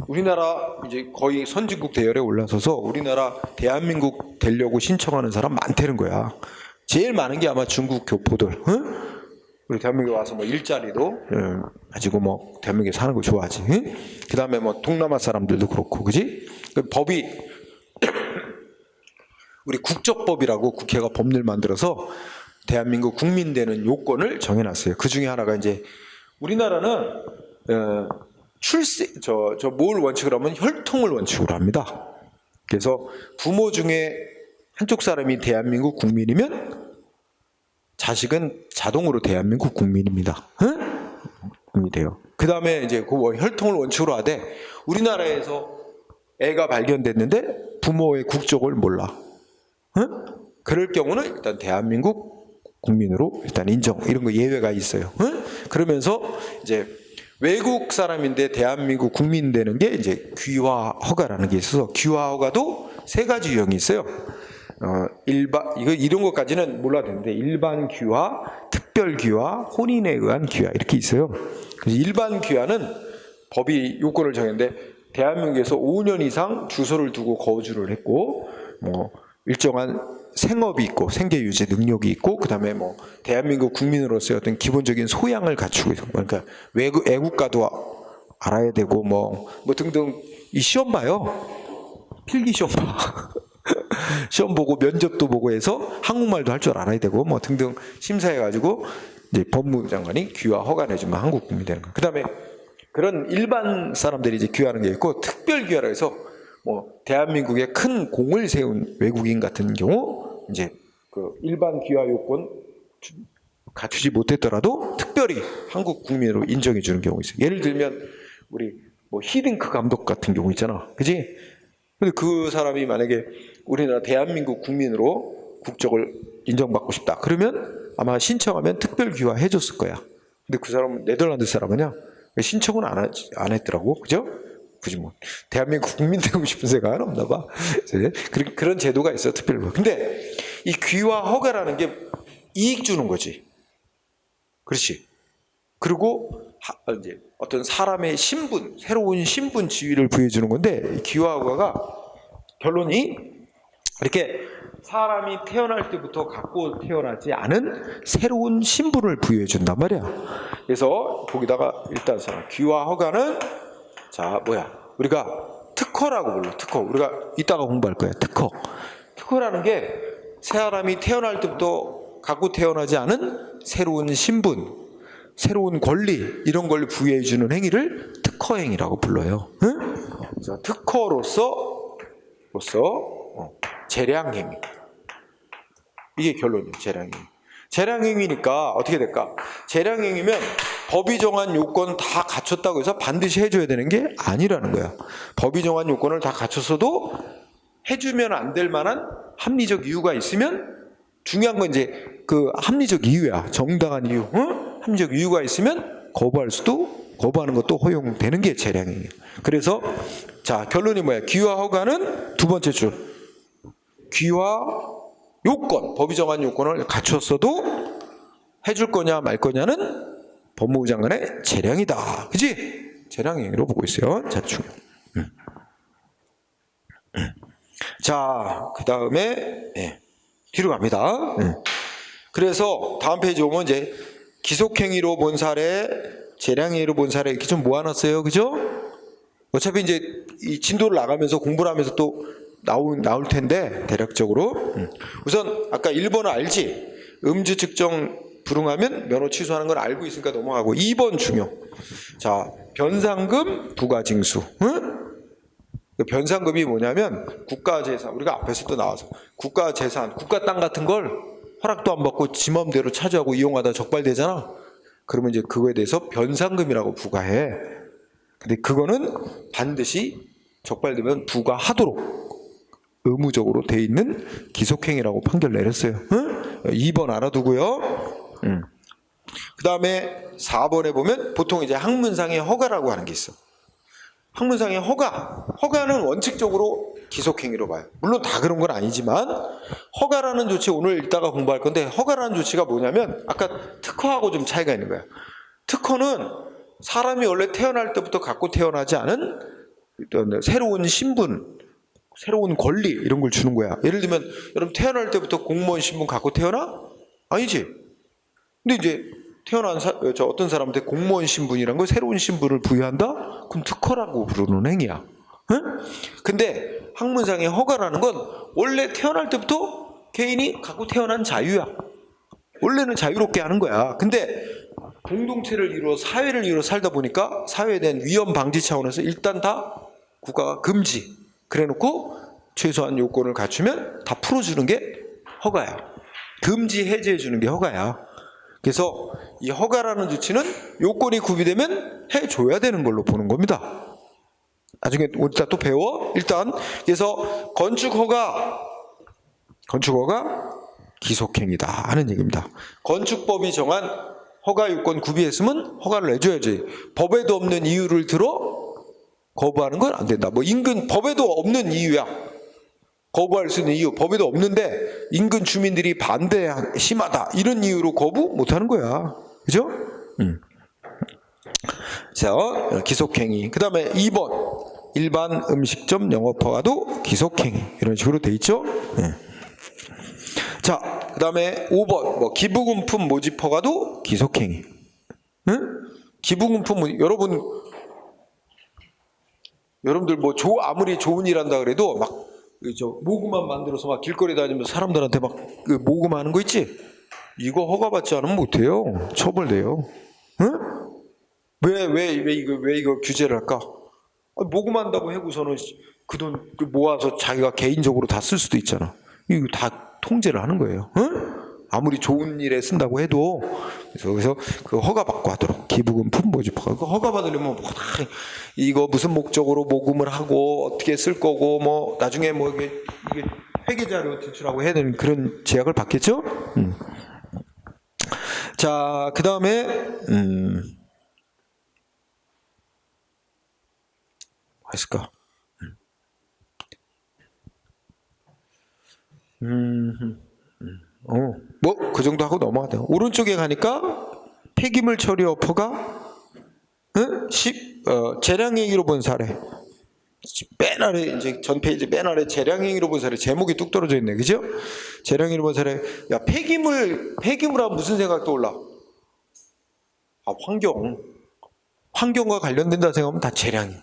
우리나라 이제 거의 선진국 대열에 올라서서 우리나라 대한민국 되려고 신청하는 사람 많다는 거야. 제일 많은 게 아마 중국 교포들. 우리 대한민국에 와서 뭐 일자리도 가지고 뭐 대한민국에 사는 거 좋아하지. 그 다음에 뭐 동남아 사람들도 그렇고, 그지? 법이 우리 국적법이라고 국회가 법률 만들어서 대한민국 국민 되는 요건을 정해놨어요. 그 중에 하나가 이제 우리나라는 뭘 원칙으로 하면 혈통을 원칙으로 합니다. 그래서 부모 중에 한쪽 사람이 대한민국 국민이면 자식은 자동으로 대한민국 국민입니다. 국민이 돼요. 그 다음에 이제 그 혈통을 원칙으로 하되, 우리나라에서 애가 발견됐는데 부모의 국적을 몰라. 그럴 경우는 일단 대한민국 국민으로 일단 인정, 이런 거 예외가 있어요. 그러면서 이제 외국 사람인데 대한민국 국민 되는 게 이제 귀화 허가라는 게 있어서, 귀화 허가도 세 가지 유형이 있어요. 이런 것까지는 몰라도 되는데, 일반 귀화, 특별 귀화, 혼인에 의한 귀화 이렇게 있어요. 그래서 일반 귀화는 법이 요건을 정했는데, 대한민국에서 5년 이상 주소를 두고 거주를 했고, 뭐 일정한 생업이 있고 생계 유지 능력이 있고, 그 다음에 뭐 대한민국 국민으로서의 어떤 기본적인 소양을 갖추고 있고, 그러니까 애국가도 알아야 되고 뭐 등등. 이 시험 봐요. 필기 시험 봐. 시험 보고 면접도 보고 해서 한국말도 할 줄 알아야 되고 뭐 등등 심사해가지고 이제 법무부 장관이 귀화 허가 내주면 한국 국민이 되는 거예요. 그 다음에 그런 일반 사람들이 이제 귀화하는 게 있고, 특별 귀화라 해서 뭐 대한민국에 큰 공을 세운 외국인 같은 경우 이제 그 일반 귀화 요건 갖추지 못했더라도 특별히 한국 국민으로 인정해 주는 경우 있어요. 예를 들면 우리 뭐 히딩크 감독 같은 경우 있잖아, 그지? 근데 그 사람이 만약에 우리나라 대한민국 국민으로 국적을 인정받고 싶다 그러면 아마 신청하면 특별 귀화 해줬을 거야. 근데 그 사람은 네덜란드 사람이냐? 신청은 안 했더라고, 그죠? 그지 뭐 대한민국 국민 되고 싶은 생각은 없나 봐. 그런 제도가 있어, 특별히. 근데 이 귀화 허가라는 게 이익 주는 거지. 그렇지. 그리고 이제 어떤 사람의 신분, 새로운 신분 지위를 부여주는 건데, 귀화 허가가 결론이 이렇게 사람이 태어날 때부터 갖고 태어나지 않은 새로운 신분을 부여해 준단 말이야. 그래서 거기다가 일단 귀화 허가는 자 우리가 특허라고 불러. 특허. 우리가 이따가 공부할 거야. 특허라는 게 사람이 태어날 때부터 갖고 태어나지 않은 새로운 신분, 새로운 권리, 이런 걸 부여해 주는 행위를 특허행위라고 불러요. 응? 그래서 특허로서 재량행위. 이게 결론이에요. 재량행위니까 어떻게 될까? 재량행위면 법이 정한 요건 다 갖췄다고 해서 반드시 해줘야 되는 게 아니라는 거야. 법이 정한 요건을 다 갖췄어도 해주면 안 될 만한 합리적 이유가 있으면, 중요한 건 이제 그 합리적 이유야. 정당한 이유. 응? 합리적 이유가 있으면 거부하는 것도 허용되는 게 재량행위야. 그래서 자, 결론이 뭐야? 귀화 허가는 두 번째 줄. 귀화 요건, 법이 정한 요건을 갖췄어도 해줄 거냐 말 거냐는 법무부 장관의 재량이다. 그지? 재량행위로 보고 있어요. 자, 중요. 자, 그 다음에 뒤로 갑니다. 그래서 다음 페이지 오면 이제 기속행위로 본 사례, 재량행위로 본 사례 이렇게 좀 모아놨어요. 그죠? 어차피 이제 이 진도를 나가면서 공부를 하면서 또 나올 텐데, 대략적으로. 우선 아까 1번은 알지? 음주 측정 불응하면 면허 취소하는 건 알고 있으니까 넘어가고, 2번 중요. 자, 변상금 부가징수. 응? 변상금이 뭐냐면 국가재산, 우리가 앞에서도 나와서 국가재산, 국가 땅 같은 걸 허락도 안 받고 지 맘대로 차지하고 이용하다 적발되잖아. 그러면 이제 그거에 대해서 변상금이라고 부과해. 근데 그거는 반드시 적발되면 부과하도록 의무적으로 돼 있는 기속행위라고 판결 내렸어요. 응? 2번 알아두고요. 그 다음에 4번에 보면 보통 이제 학문상의 허가라고 하는 게 있어. 학문상의 허가는 원칙적으로 기속행위로 봐요. 물론 다 그런 건 아니지만, 허가라는 조치 오늘 이따가 공부할 건데, 허가라는 조치가 뭐냐면 아까 특허하고 좀 차이가 있는 거야. 특허는 사람이 원래 태어날 때부터 갖고 태어나지 않은 새로운 신분, 새로운 권리, 이런 걸 주는 거야. 예를 들면 여러분 태어날 때부터 공무원 신분 갖고 태어나? 아니지. 근데 이제 태어난 어떤 사람한테 공무원 신분이란 걸, 새로운 신분을 부여한다? 그럼 특허라고 부르는 행위야. 응? 근데 학문상의 허가라는 건 원래 태어날 때부터 개인이 갖고 태어난 자유야. 원래는 자유롭게 하는 거야. 근데 공동체를 이루어 사회를 이루어 살다 보니까 사회에 대한 위험 방지 차원에서 일단 다 국가가 금지, 그래놓고 최소한 요건을 갖추면 다 풀어주는 게 허가야. 금지 해제해 주는 게 허가야. 그래서 이 허가라는 조치는 요건이 구비되면 해줘야 되는 걸로 보는 겁니다. 나중에 이따 또 배워. 일단 그래서 건축허가 기속행위다 하는 얘기입니다. 건축법이 정한 허가 요건 구비했으면 허가를 내줘야지. 법에도 없는 이유를 들어 거부하는 건 안 된다. 뭐 인근 법에도 없는 이유야. 거부할 수 있는 이유 법에도 없는데 인근 주민들이 반대 심하다 이런 이유로 거부 못하는 거야. 그죠? 자, 기속행위. 그 다음에 2번 일반 음식점 영업허가도 기속행위, 이런 식으로 돼 있죠. 자, 그 다음에 5번 뭐 기부금품 모집허가도 기속행위. 응? 기부금품, 여러분들 뭐 아무리 좋은 일 한다 그래도 막 모금만 만들어서 막 길거리 다니면서 사람들한테 막 모금하는 거 있지? 이거 허가받지 않으면 못해요. 처벌돼요. 응? 왜 이거 규제를 할까? 모금한다고 해고서는 그 돈 모아서 자기가 개인적으로 다 쓸 수도 있잖아. 이거 다 통제를 하는 거예요. 응? 아무리 좋은 일에 쓴다고 해도. 그래서 그 허가받고 하도록. 기부금품 모집허가. 그 허가받으려면 이거 무슨 목적으로 모금을 하고 어떻게 쓸 거고 뭐 나중에 뭐 이게 회계자료 제출하고 해야 되는 그런 제약을 받겠죠? 자, 자, 그 다음에 뭐 했을까? 뭐 그 정도 하고 넘어가다. 오른쪽에 가니까 폐기물 처리 어퍼가 재량행위로 본 사례. 맨 아래 이제 전 페이지 맨 아래 재량행위로 본 사례 제목이 뚝 떨어져 있네, 그죠? 재량행위로 본 사례. 야, 폐기물하면 무슨 생각 떠올라? 아, 환경과 관련된다 생각하면 다 재량행.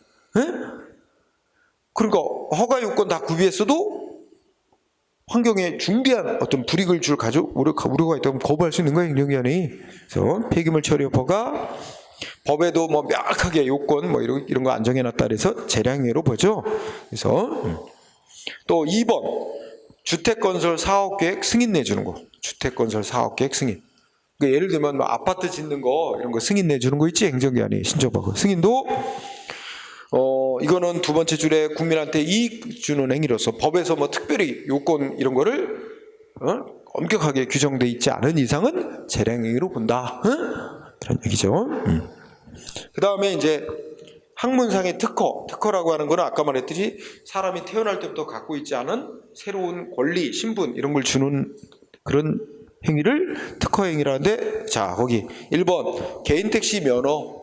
그러니까 허가 요건 다 구비했어도 환경에 중대한 어떤 불이익을 줄 우려가 있다면 거부할 수 있는 거예요, 행정기관이. 그래서 폐기물 처리 여부가 법에도 뭐 명확하게 요건 뭐 이런 거 안정해놨다 그래서 재량행위로 보죠. 그래서 또 2번 주택건설 사업계획 승인 내주는 거. 주택건설 사업계획 승인. 그러니까 예를 들면 뭐 아파트 짓는 거 이런 거 승인 내주는 거 있지, 행정기관이 신청받고. 승인도 이거는 두 번째 줄에 국민한테 이익 주는 행위로서 법에서 뭐 특별히 요건 이런 거를 엄격하게 규정돼 있지 않은 이상은 재량행위로 본다. 그런 얘기죠. 그 다음에 이제 학문상의 특허라고 하는 거는 아까 말했듯이 사람이 태어날 때부터 갖고 있지 않은 새로운 권리, 신분 이런 걸 주는 그런 행위를 특허 행위라는데, 자 거기 1번 개인택시 면허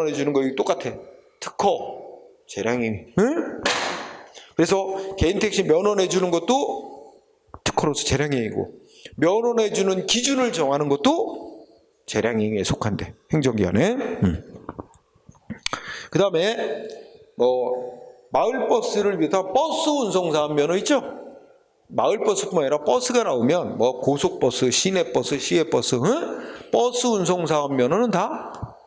내주는 거 똑같아. 특허, 재량행위. 그래서 개인택시 면허 내주는 것도 특허로서 재량행위고, 면허 내주는 기준을 정하는 것도 재량행위에 속한대, 행정기관에. 그 다음에 뭐 마을버스를 비롯한 버스 운송사업 면허 있죠? 마을버스뿐만 아니라 버스가 나오면 뭐 고속버스, 시내버스, 시외버스, 버스 운송사업 면허는 다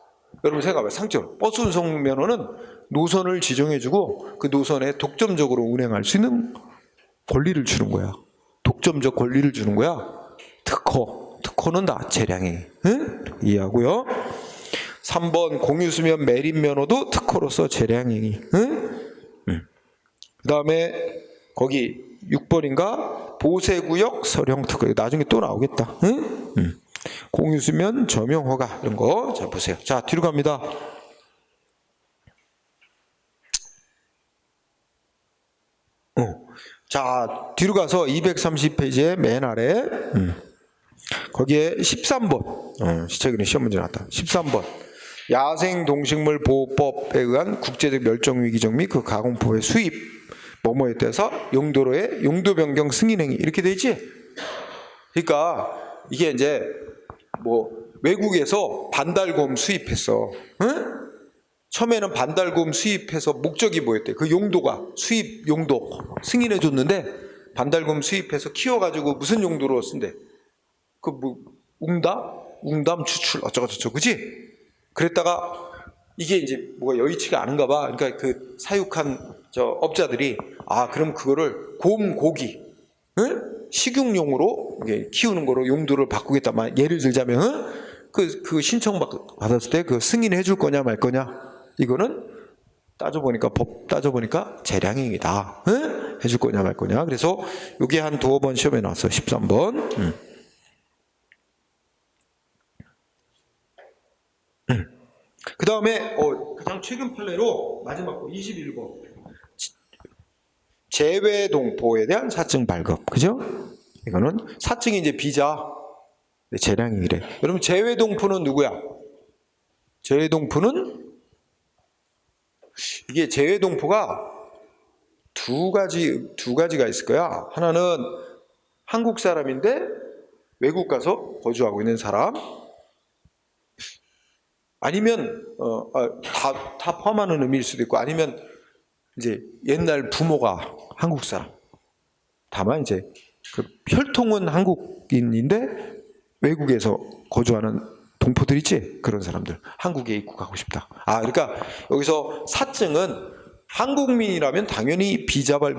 여러분 생각해봐요. 상점 버스 운송 면허는 노선을 지정해주고 그 노선에 독점적으로 운행할 수 있는 권리를 주는 거야. 독점적 권리를 주는 거야. 특허는 다 재량행위. 이해하고요. 3번 공유수면 매립 면허도 특허로서 재량행위. 그 다음에 거기 6번인가 보세구역 서령 특허. 나중에 또 나오겠다. 공유수면 점용 허가 이런 거. 자 보세요. 자 뒤로 갑니다. 자 뒤로 가서 230페이지의 맨 아래 거기에 13번 시책은행 시험 문제 나왔다. 13번 야생동식물 보호법에 의한 국제적 멸종위기종 및 그 가공법의 수입 뭐뭐에 따라서 용도로의 용도 변경 승인행위 이렇게 돼 있지. 그러니까 이게 이제 뭐 외국에서 반달곰 수입했어. 처음에는 반달곰 수입해서 목적이 뭐였대? 그 용도가 수입 용도 승인해 줬는데 반달곰 수입해서 키워가지고 무슨 용도로 쓴대? 그 뭐 웅담 추출 어쩌고저쩌고 그지? 그랬다가 이게 이제 뭐가 여의치가 않은가 봐. 그러니까 그 사육한 저 업자들이 그럼 그거를 곰 고기 식용용으로 키우는 거로 용도를 바꾸겠다. 예를 들자면 그 신청 받았을 때 그 승인해 줄 거냐 말 거냐 이거는 법 따져보니까 재량행위다. 해줄 거냐 말 거냐. 그래서 여기 한 두어 번 시험에 나왔어. 13번. 그 다음에 가장 최근 판례로 마지막 거 21번 재외동포에 대한 사증 발급. 그죠? 이거는 사증이 이제 비자 재량행위래. 여러분 재외동포는 누구야? 재외동포는 이게 재외동포가 두 가지가 있을 거야. 하나는 한국 사람인데 외국 가서 거주하고 있는 사람, 아니면 다 포함하는 의미일 수도 있고, 아니면 이제 옛날 부모가 한국 사람. 다만 이제 그 혈통은 한국인인데 외국에서 거주하는 동포들 있지? 그런 사람들. 한국에 입국하고 싶다. 그러니까 여기서 사증은 한국민이라면 당연히 비자가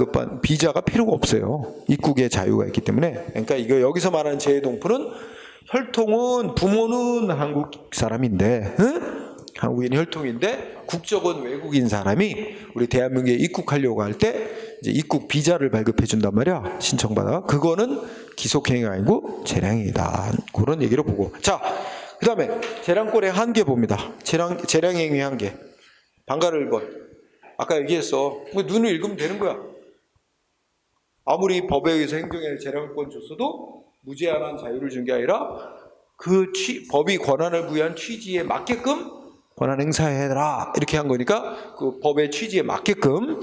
필요가 없어요. 입국의 자유가 있기 때문에. 그러니까 이거 여기서 말하는 재외동포는 혈통은 부모는 한국 사람인데 한국인 혈통인데 국적은 외국인 사람이 우리 대한민국에 입국하려고 할 때 이제 입국 비자를 발급해 준단 말이야. 신청받아. 그거는 기속행위가 아니고 재량행위다. 그런 얘기를 보고. 자, 그 다음에 재량권의 한계 봅니다. 재량행위 한계. 방가를 1번. 아까 얘기했어. 눈을 읽으면 되는 거야. 아무리 법에 의해서 행정에 재량권 줬어도 무제한한 자유를 준 게 아니라 법이 권한을 부여한 취지에 맞게끔 권한 행사해라. 이렇게 한 거니까 그 법의 취지에 맞게끔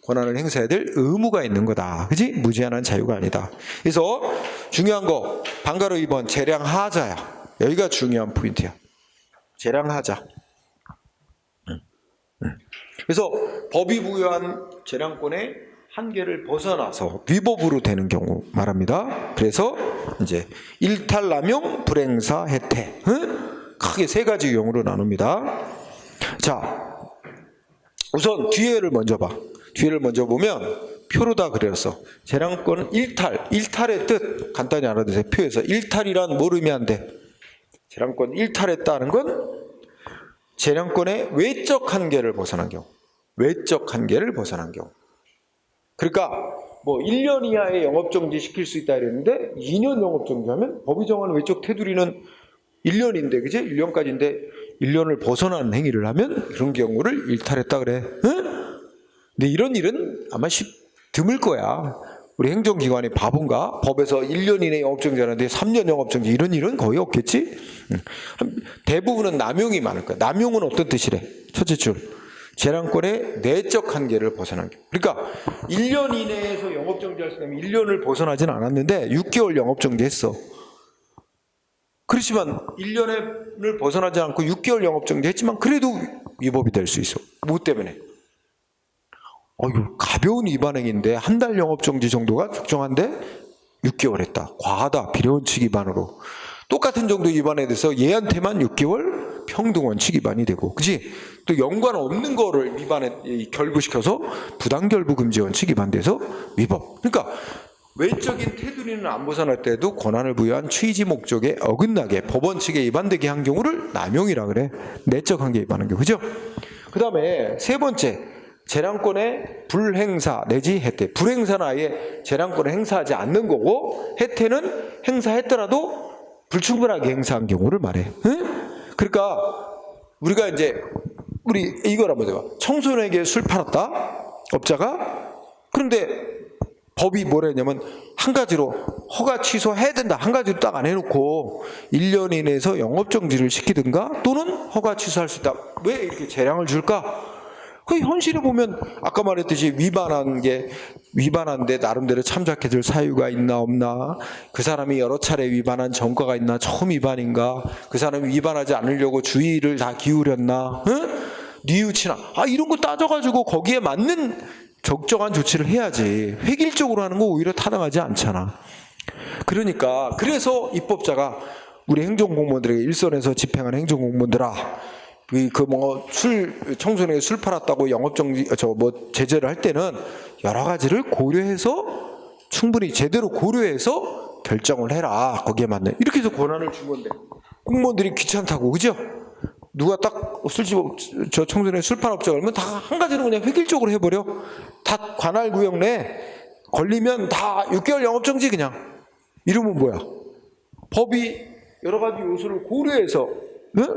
권한을 행사해야 될 의무가 있는 거다. 그지? 무제한한 자유가 아니다. 그래서 중요한 거 방가로 2번 재량하자야. 여기가 중요한 포인트야. 재량하자. 그래서 법이 부여한 재량권의 한계를 벗어나서 위법으로 되는 경우 말합니다. 그래서 이제 일탈, 남용, 불행사, 혜택. 크게 3가지 유형으로 나눕니다. 자, 우선 뒤에를 먼저 봐. 뒤에를 먼저 보면 표로 다 그렸어. 재량권은 일탈의 뜻 간단히 알아두세요. 표에서 일탈이란 뭘 의미한대? 재량권 일탈했다는 건 재량권의 외적 한계를 벗어난 경우. 외적 한계를 벗어난 경우. 그러니까 뭐 1년 이하의 영업정지 시킬 수 있다 이랬는데 2년 영업정지하면 법이 정하는 외적 테두리는 1년인데 그지? 1년까지인데 1년을 벗어나는 행위를 하면 그런 경우를 일탈했다 그래. 응? 근데 이런 일은 아마 드물 거야. 우리 행정기관이 바본가? 법에서 1년 이내 영업정지 하는데 3년 영업정지 이런 일은 거의 없겠지? 대부분은 남용이 많을 거야. 남용은 어떤 뜻이래? 첫째 줄. 재량권의 내적 한계를 벗어난 게. 그러니까 1년 이내에서 영업정지할 수 있다면 1년을 벗어나진 않았는데 6개월 영업정지했어. 그렇지만 1년을 벗어나지 않고 6개월 영업정지했지만 그래도 위법이 될 수 있어. 뭐 때문에? 이거 가벼운 위반행위인데 한 달 영업정지 정도가 적정한데 6개월 했다. 과하다. 비례원칙 위반으로. 똑같은 정도 위반에 대해서 얘한테만 6개월 평등원칙 위반이 되고, 그지? 또 연관 없는 거를 위반에 결부시켜서 부당결부금지원칙 위반돼서 위법. 그러니까 외적인 테두리는 안 벗어날 때도 권한을 부여한 취지 목적에 어긋나게 법원 측에 위반되게 한 경우를 남용이라 그래. 내적 한계 위반한 경우, 그죠? 그 다음에 3번째, 재량권의 불행사 내지 혜택. 불행사는 아예 재량권을 행사하지 않는 거고, 혜택은 행사했더라도 불충분하게 행사한 경우를 말해. 응? 그러니까 우리가 이제 이걸 한번 해봐. 청소년에게 술 팔았다 업자가. 그런데 법이 뭐라 했냐면 한 가지로 허가 취소해야 된다. 한 가지로 딱 안 해놓고 1년 이내에서 영업정지를 시키든가 또는 허가 취소할 수 있다. 왜 이렇게 재량을 줄까? 그 현실에 보면 아까 말했듯이 위반한데 나름대로 참작해줄 사유가 있나 없나, 그 사람이 여러 차례 위반한 전과가 있나, 처음 위반인가, 그 사람이 위반하지 않으려고 주의를 다 기울였나, 뉘우치나, 이런 거 따져가지고 거기에 맞는 적정한 조치를 해야지. 획일적으로 하는 거 오히려 타당하지 않잖아. 그러니까 그래서 입법자가 우리 행정공무원들에게 일선에서 집행하는 행정공무원들아, 청소년에게 술 팔았다고 영업정지, 제재를 할 때는 여러 가지를 고려해서 충분히 제대로 고려해서 결정을 해라. 거기에 맞는. 이렇게 해서 권한을 준 건데. 공무원들이 귀찮다고, 그죠? 누가 딱 청소년에 술 파는 업자가 그러면 다 한 가지는 그냥 획일적으로 해버려. 다 관할 구역 내 걸리면 다 6개월 영업정지 그냥. 이러면 뭐야? 법이 여러 가지 요소를 고려해서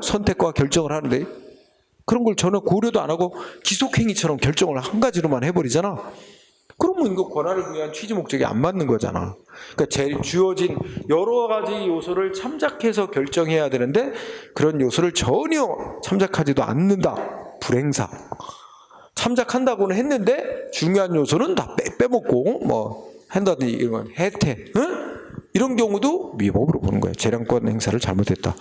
선택과 결정을 하는데 그런 걸 전혀 고려도 안 하고 기속행위처럼 결정을 한 가지로만 해버리잖아. 그러면 이거 권한을 부여한 취지 목적이 안 맞는 거잖아. 그러니까 주어진 여러 가지 요소를 참작해서 결정해야 되는데 그런 요소를 전혀 참작하지도 않는다. 불행사. 참작한다고는 했는데 중요한 요소는 다 빼먹고 한다든지 이런 혜택, 이런 경우도 위법으로 보는 거예요. 재량권 행사를 잘못했다.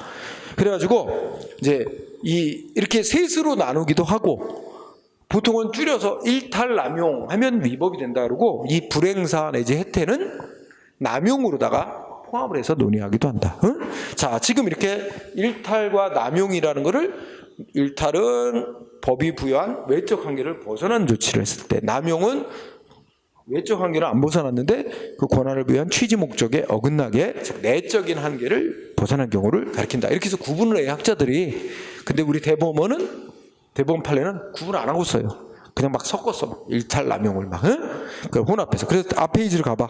그래가지고 이제 이렇게 셋으로 나누기도 하고, 보통은 줄여서 일탈, 남용 하면 위법이 된다 그러고, 이 불행사 내지 혜택은 남용으로다가 포함을 해서 논의하기도 한다. 자, 지금 이렇게 일탈과 남용이라는 거를, 일탈은 법이 부여한 외적 한계를 벗어난 조치를 했을 때, 남용은 외적 한계를 안 벗어났는데 그 권한을 부여한 취지 목적에 어긋나게, 즉 내적인 한계를 벗어난 경우를 가리킨다. 이렇게 해서 구분을 해 학자들이. 근데 우리 대법원 판례는 구분 안 하고 써요. 그냥 막 섞었어. 일탈, 남용을 막. 그 혼합해서. 그래서 앞 페이지를 가봐.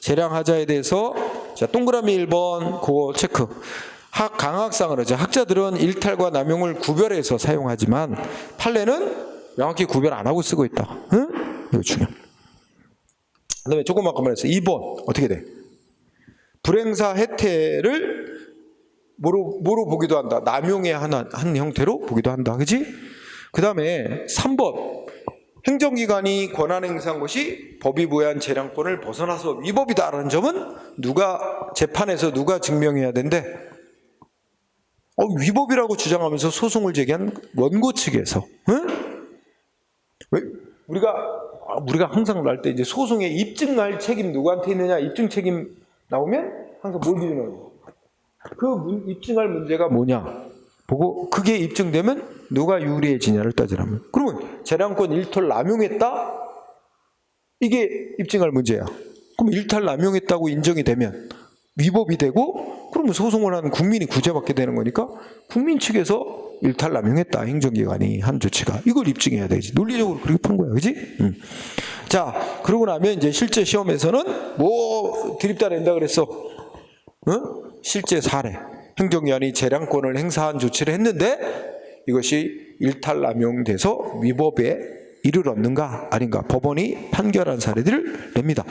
재량하자에 대해서 자, 동그라미 1번 그거 체크. 강학상으로 학자들은 일탈과 남용을 구별해서 사용하지만 판례는 명확히 구별 안 하고 쓰고 있다. 응? 이거 중요해. 그 다음에 조금만 가만히 있어. 2번 어떻게 돼? 불행사 해태를 뭐로 보기도 한다. 남용의 한 형태로 보기도 한다. 그지? 그 다음에 3번 행정기관이 권한 행사한 것이 법이 부여한 재량권을 벗어나서 위법이다라는 점은 재판에서 누가 증명해야 된대? 위법이라고 주장하면서 소송을 제기한 원고 측에서. 응? 왜? 우리가 항상 날 때 이제 소송에 입증할 책임 누구한테 있느냐 입증 책임 나오면 항상 뭘 기준으로? 입증할 문제가 뭐냐 보고 그게 입증되면 누가 유리해지냐를 따지라면. 그러면 재량권 일탈 남용했다? 이게 입증할 문제야. 그럼 일탈 남용했다고 인정이 되면 위법이 되고 그러면 소송을 하는 국민이 구제받게 되는 거니까 국민 측에서 일탈 남용했다. 행정기관이 한 조치가. 이걸 입증해야 되지. 논리적으로 그렇게 푼 거야. 그지? 자, 그러고 나면 이제 실제 시험에서는 뭐 드립다 낸다 그랬어. 실제 사례. 행정기관이 재량권을 행사한 조치를 했는데 이것이 일탈 남용돼서 위법에 이르렀는가 아닌가 법원이 판결한 사례들을 냅니다.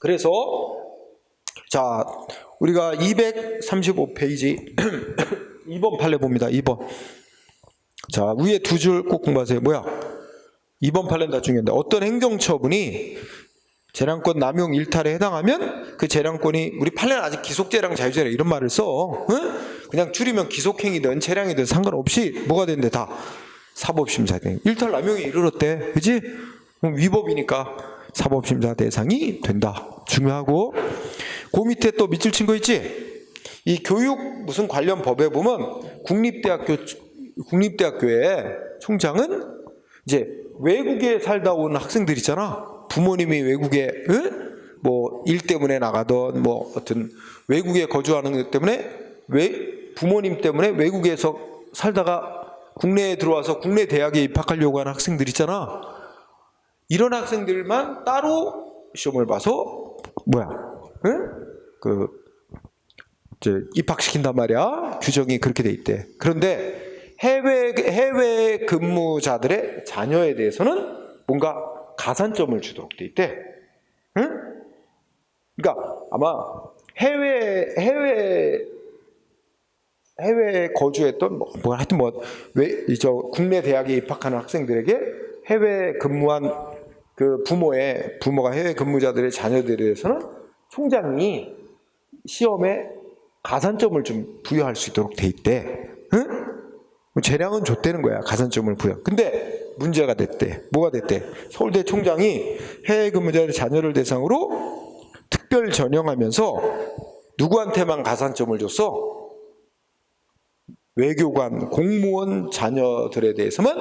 그래서 자, 우리가 235페이지 2번 판례 봅니다. 2번. 자, 위에 두 줄 꼭 공부하세요. 뭐야? 2번 판례는 다 중요한데 어떤 행정처분이 재량권 남용 일탈에 해당하면 그 재량권이 우리 판례는 아직 기속재량 자유재량 이런 말을 써. 응? 그냥 줄이면 기속행위든 재량이든 상관없이 뭐가 되는데 다 사법심사 대상. 일탈 남용에 이르렀대. 그지? 그럼 위법이니까 사법심사 대상이 된다. 중요하고 그 밑에 또 밑줄 친 거 있지? 이 교육 무슨 관련 법에 보면 국립대학교의 총장은 이제 외국에 살다 온 학생들 있잖아. 부모님이 외국에 뭐 일 때문에 나가던 뭐 어떤 외국에 거주하는 것 때문에 부모님 때문에 외국에서 살다가 국내에 들어와서 국내 대학에 입학하려고 하는 학생들 있잖아. 이런 학생들만 따로 시험을 봐서 이제 입학시킨단 말이야. 규정이 그렇게 돼 있대. 그런데 해외 근무자들의 자녀에 대해서는 뭔가 가산점을 주도록 돼 있대. 응? 그러니까 아마 해외 거주했던 국내 대학에 입학하는 학생들에게 해외 근무한 그 부모가 해외 근무자들의 자녀들에 대해서는 총장이 시험에 가산점을 좀 부여할 수 있도록 돼 있대. 응? 재량은 줬다는 거야. 가산점을 부여. 근데 문제가 됐대. 뭐가 됐대? 서울대 총장이 해외 근무자의 자녀를 대상으로 특별 전형하면서 누구한테만 가산점을 줬어? 외교관, 공무원 자녀들에 대해서만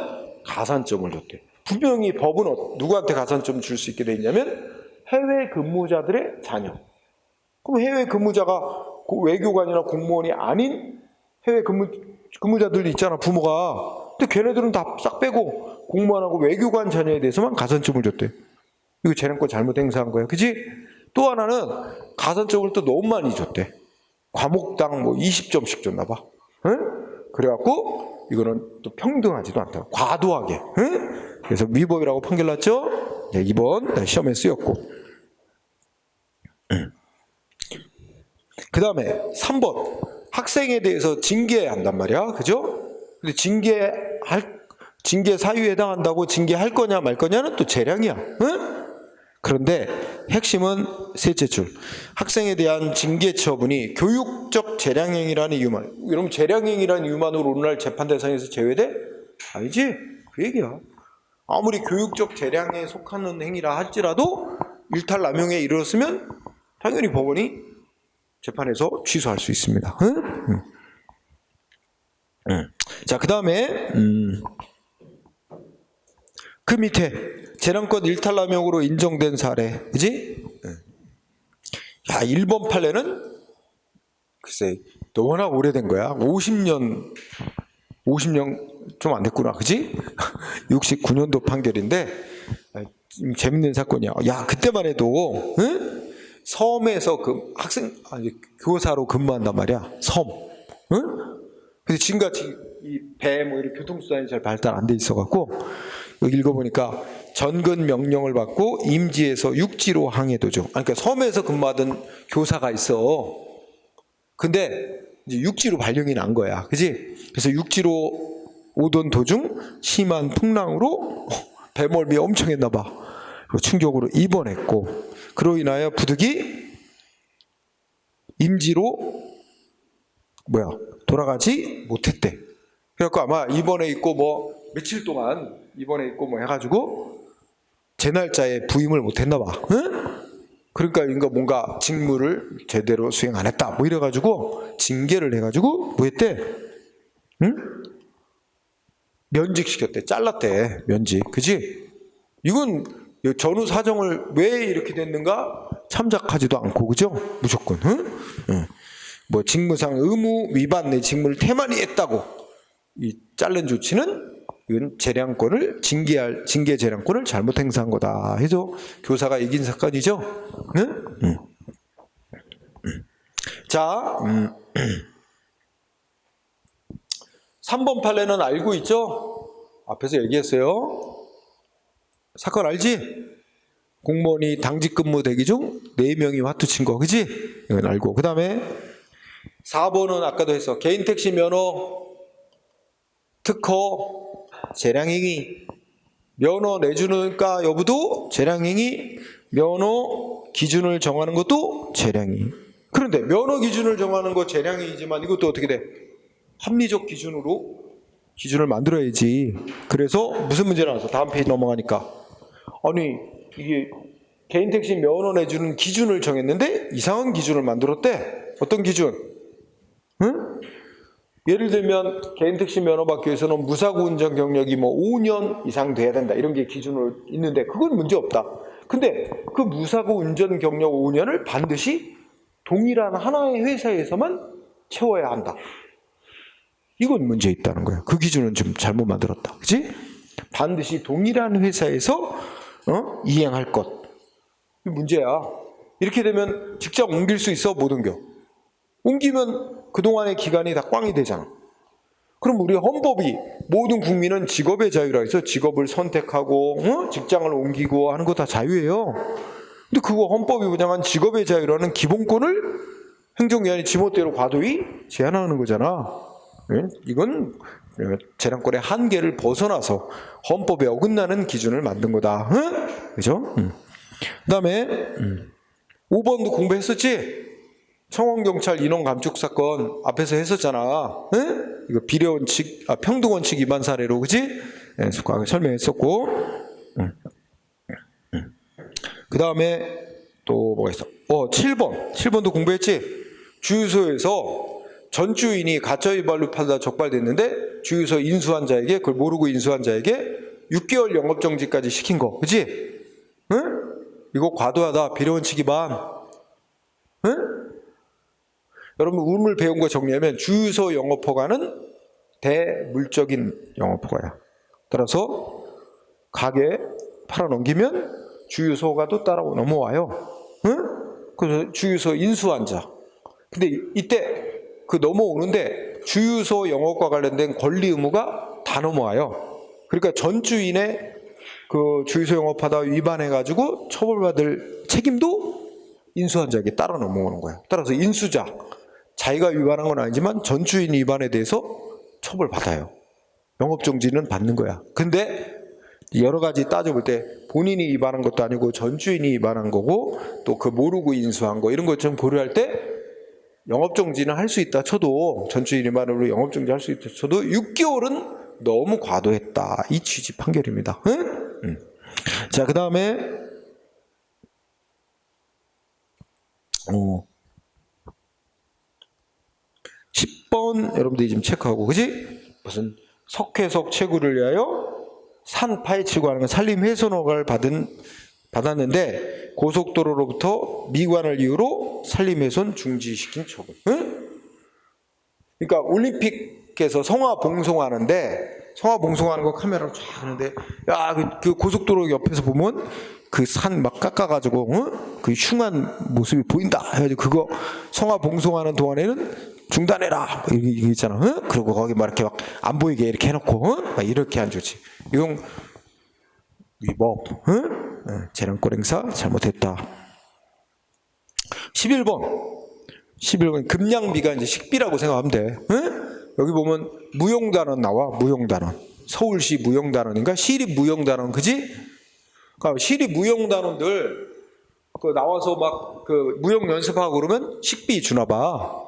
가산점을 줬대. 분명히 법은 누구한테 가산점을 줄 수 있게 돼 있냐면 해외 근무자들의 자녀. 그럼 해외 근무자가 외교관이나 공무원이 아닌 해외 근무자들 있잖아, 부모가. 근데 걔네들은 다 싹 빼고 공무원하고 외교관 자녀에 대해서만 가산점을 줬대. 이거 재량권 잘못 행사한 거야. 그지? 또 하나는 가산점을 또 너무 많이 줬대. 과목당 20점씩 줬나 봐. 응? 그래갖고 이거는 또 평등하지도 않다. 과도하게. 응? 그래서 위법이라고 판결 났죠? 네, 2번 시험에 쓰였고. 그 다음에 3번. 학생에 대해서 징계한단 말이야. 그죠? 근데 징계 사유에 해당한다고 징계할 거냐 말 거냐는 또 재량이야. 응? 그런데 핵심은 셋째 줄. 학생에 대한 징계 처분이 교육적 재량행위라는 이유만. 여러분 재량행위라는 이유만으로 오늘날 재판 대상에서 제외돼? 아니지? 그 얘기야. 아무리 교육적 재량에 속하는 행위라 할지라도 일탈 남용에 이르렀으면 당연히 법원이 재판에서 취소할 수 있습니다. 응? 자, 그 다음에 그 밑에 재량권 일탈 남용으로 인정된 사례, 그지? 야, 1번 판례는 글쎄 너무나 오래된 거야. 50년 좀 안 됐구나, 그지? 69년도 판결인데 재밌는 사건이야. 야, 그때만 해도 응? 섬에서 그 학생 아니 교사로 근무한단 말이야. 섬. 응? 근데 지금같이 이 배 뭐 이렇게 교통수단이 잘 발달 안 돼 있어갖고 여기 읽어보니까 전근 명령을 받고 임지에서 육지로 항해 도중. 그러니까 섬에서 근무하던 교사가 있어. 근데 이제 육지로 발령이 난 거야, 그지? 그래서 육지로 오던 도중 심한 풍랑으로 배멀미 엄청 했나 봐. 충격으로 입원했고, 그로 인하여 부득이 임지로 돌아가지 못했대. 그래갖고 아마 입원해 있고 뭐 며칠 동안 입원해 있고 뭐 해가지고 제 날짜에 부임을 못했나 봐. 응? 그러니까 뭔가 직무를 제대로 수행 안 했다 뭐 이래가지고 징계를 해가지고 뭐 했대? 응? 면직시켰대. 잘랐대. 면직. 그지? 이건 전후 사정을 왜 이렇게 됐는가 참작하지도 않고, 그죠? 무조건. 응? 응. 뭐 직무상 의무 위반 내 직무를 태만히 했다고 이 자른 조치는 이건 재량권을 징계 재량권을 잘못 행사한 거다 해서 교사가 이긴 사건이죠. 응? 응. 자, 3번 판례는 알고 있죠? 앞에서 얘기했어요. 사건 알지? 공무원이 당직 근무 대기 중 4명이 화투 친 거, 그지? 이건 알고. 그 다음에 4번은 아까도 했어. 개인 택시 면허 특허 재량행위, 면허 내주는가 여부도 재량행위, 면허 기준을 정하는 것도 재량행위. 그런데 면허 기준을 정하는 거 재량행위지만 이것도 어떻게 돼? 합리적 기준으로 기준을 만들어야지. 그래서 무슨 문제 나왔어? 다음 페이지 넘어가니까. 아니 이게 개인 택시 면허 내주는 기준을 정했는데 이상한 기준을 만들었대. 어떤 기준? 응? 예를 들면 개인 택시 면허 받기 위해서는 무사고 운전 경력이 뭐 5년 이상 돼야 된다 이런 게 기준으로 있는데 그건 문제 없다. 근데 그 무사고 운전 경력 5년을 반드시 동일한 하나의 회사에서만 채워야 한다. 이건 문제 있다는 거야. 그 기준은 좀 잘못 만들었다. 그치? 반드시 동일한 회사에서 이행할 것. 이게 문제야. 이렇게 되면 직장 옮길 수 있어? 못 옮겨. 옮기면 그동안의 기간이 다 꽝이 되잖아. 그럼 우리 헌법이 모든 국민은 직업의 자유라 해서 직업을 선택하고 직장을 옮기고 하는 거 다 자유예요. 근데 그거 헌법이 보장한 직업의 자유라는 기본권을 행정기관이 지멋대로 과도히 제한하는 거잖아. 이건 재량권의 한계를 벗어나서 헌법에 어긋나는 기준을 만든 거다. 그죠? 그 다음에 5번도 공부했었지? 청원경찰 인원 감축 사건 앞에서 했었잖아. 이거 비례원칙, 평등원칙 위반 사례로, 그지? 과거에 설명했었고. 그 다음에 또 뭐가 있어? 7번도 공부했지? 주유소에서 전 주인이 가짜 위반로 팔다 적발됐는데 주유소 인수한 자에게, 그걸 모르고 인수한 자에게 6개월 영업정지까지 시킨 거, 그지? 응? 이거 과도하다. 비례원칙 위반. 응? 여러분 오늘 배운 거 정리하면 주유소 영업허가는 대물적인 영업허가야. 따라서 가게 팔아넘기면 주유소가도 따라 넘어와요. 응? 그래서 주유소 인수한 자. 근데 이때 그 넘어오는데 주유소 영업과 관련된 권리 의무가 다 넘어와요. 그러니까 전 주인의 그 주유소 영업하다 위반해가지고 처벌받을 책임도 인수한 자에게 따라 넘어오는 거예요. 따라서 인수자, 자기가 위반한 건 아니지만 전 주인 위반에 대해서 처벌받아요. 영업정지는 받는 거야. 근데 여러 가지 따져볼 때 본인이 위반한 것도 아니고 전 주인이 위반한 거고 또 그 모르고 인수한 거 이런 것 좀 고려할 때 영업정지는 할 수 있다 쳐도, 전 주인 위반으로 영업정지 할 수 있다 쳐도 6개월은 너무 과도했다. 이 취지 판결입니다. 응? 자, 그 다음에 10번 여러분들이 지금 체크하고, 그지? 무슨 석회석 채굴을 위하여 산 파헤치고 하는 건 산림훼손 허가를 받았는데 고속도로로부터 미관을 이유로 산림훼손 중지시킨 처분. 응? 그러니까 올림픽에서 성화 봉송하는데 성화봉송하는 거 카메라로 쫙 하는데, 야, 그 고속도로 옆에서 보면 그 산 막 깎아가지고, 그 흉한 모습이 보인다. 해가지고 그거 성화봉송하는 동안에는 중단해라. 이게 있잖아. 그리고 거기 막 이렇게 막 안 보이게 이렇게 해놓고, 막 이렇게 안 좋지. 이건 위법, 재량권 행사 잘못했다. 11번 금양비가 이제 식비라고 생각하면 돼. 여기 보면 무용단원 나와. 무용단원. 서울시 무용단원인가? 시립 무용단원, 그지? 그러니까 시립 무용단원들 그 나와서 막 그 무용 연습하고 그러면 식비 주나 봐.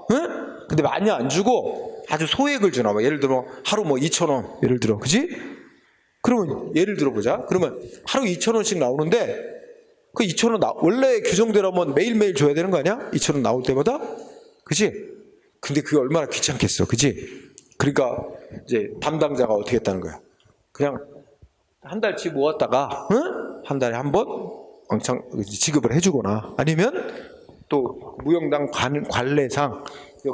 근데 많이 안 주고 아주 소액을 주나 봐. 예를 들어 하루 뭐 2,000원 예를 들어, 그지? 그러면 예를 들어 보자. 그러면 하루 2,000원씩 나오는데 그 2,000원 원래 규정대로면 매일매일 줘야 되는 거 아니야? 2,000원 나올 때마다? 그지? 근데 그게 얼마나 귀찮겠어. 그지? 그러니까 이제 담당자가 어떻게 했다는 거야. 그냥 한 달치 모았다가 한 달에 한 번 왕창 지급을 해주거나 아니면 또 무용당 관례상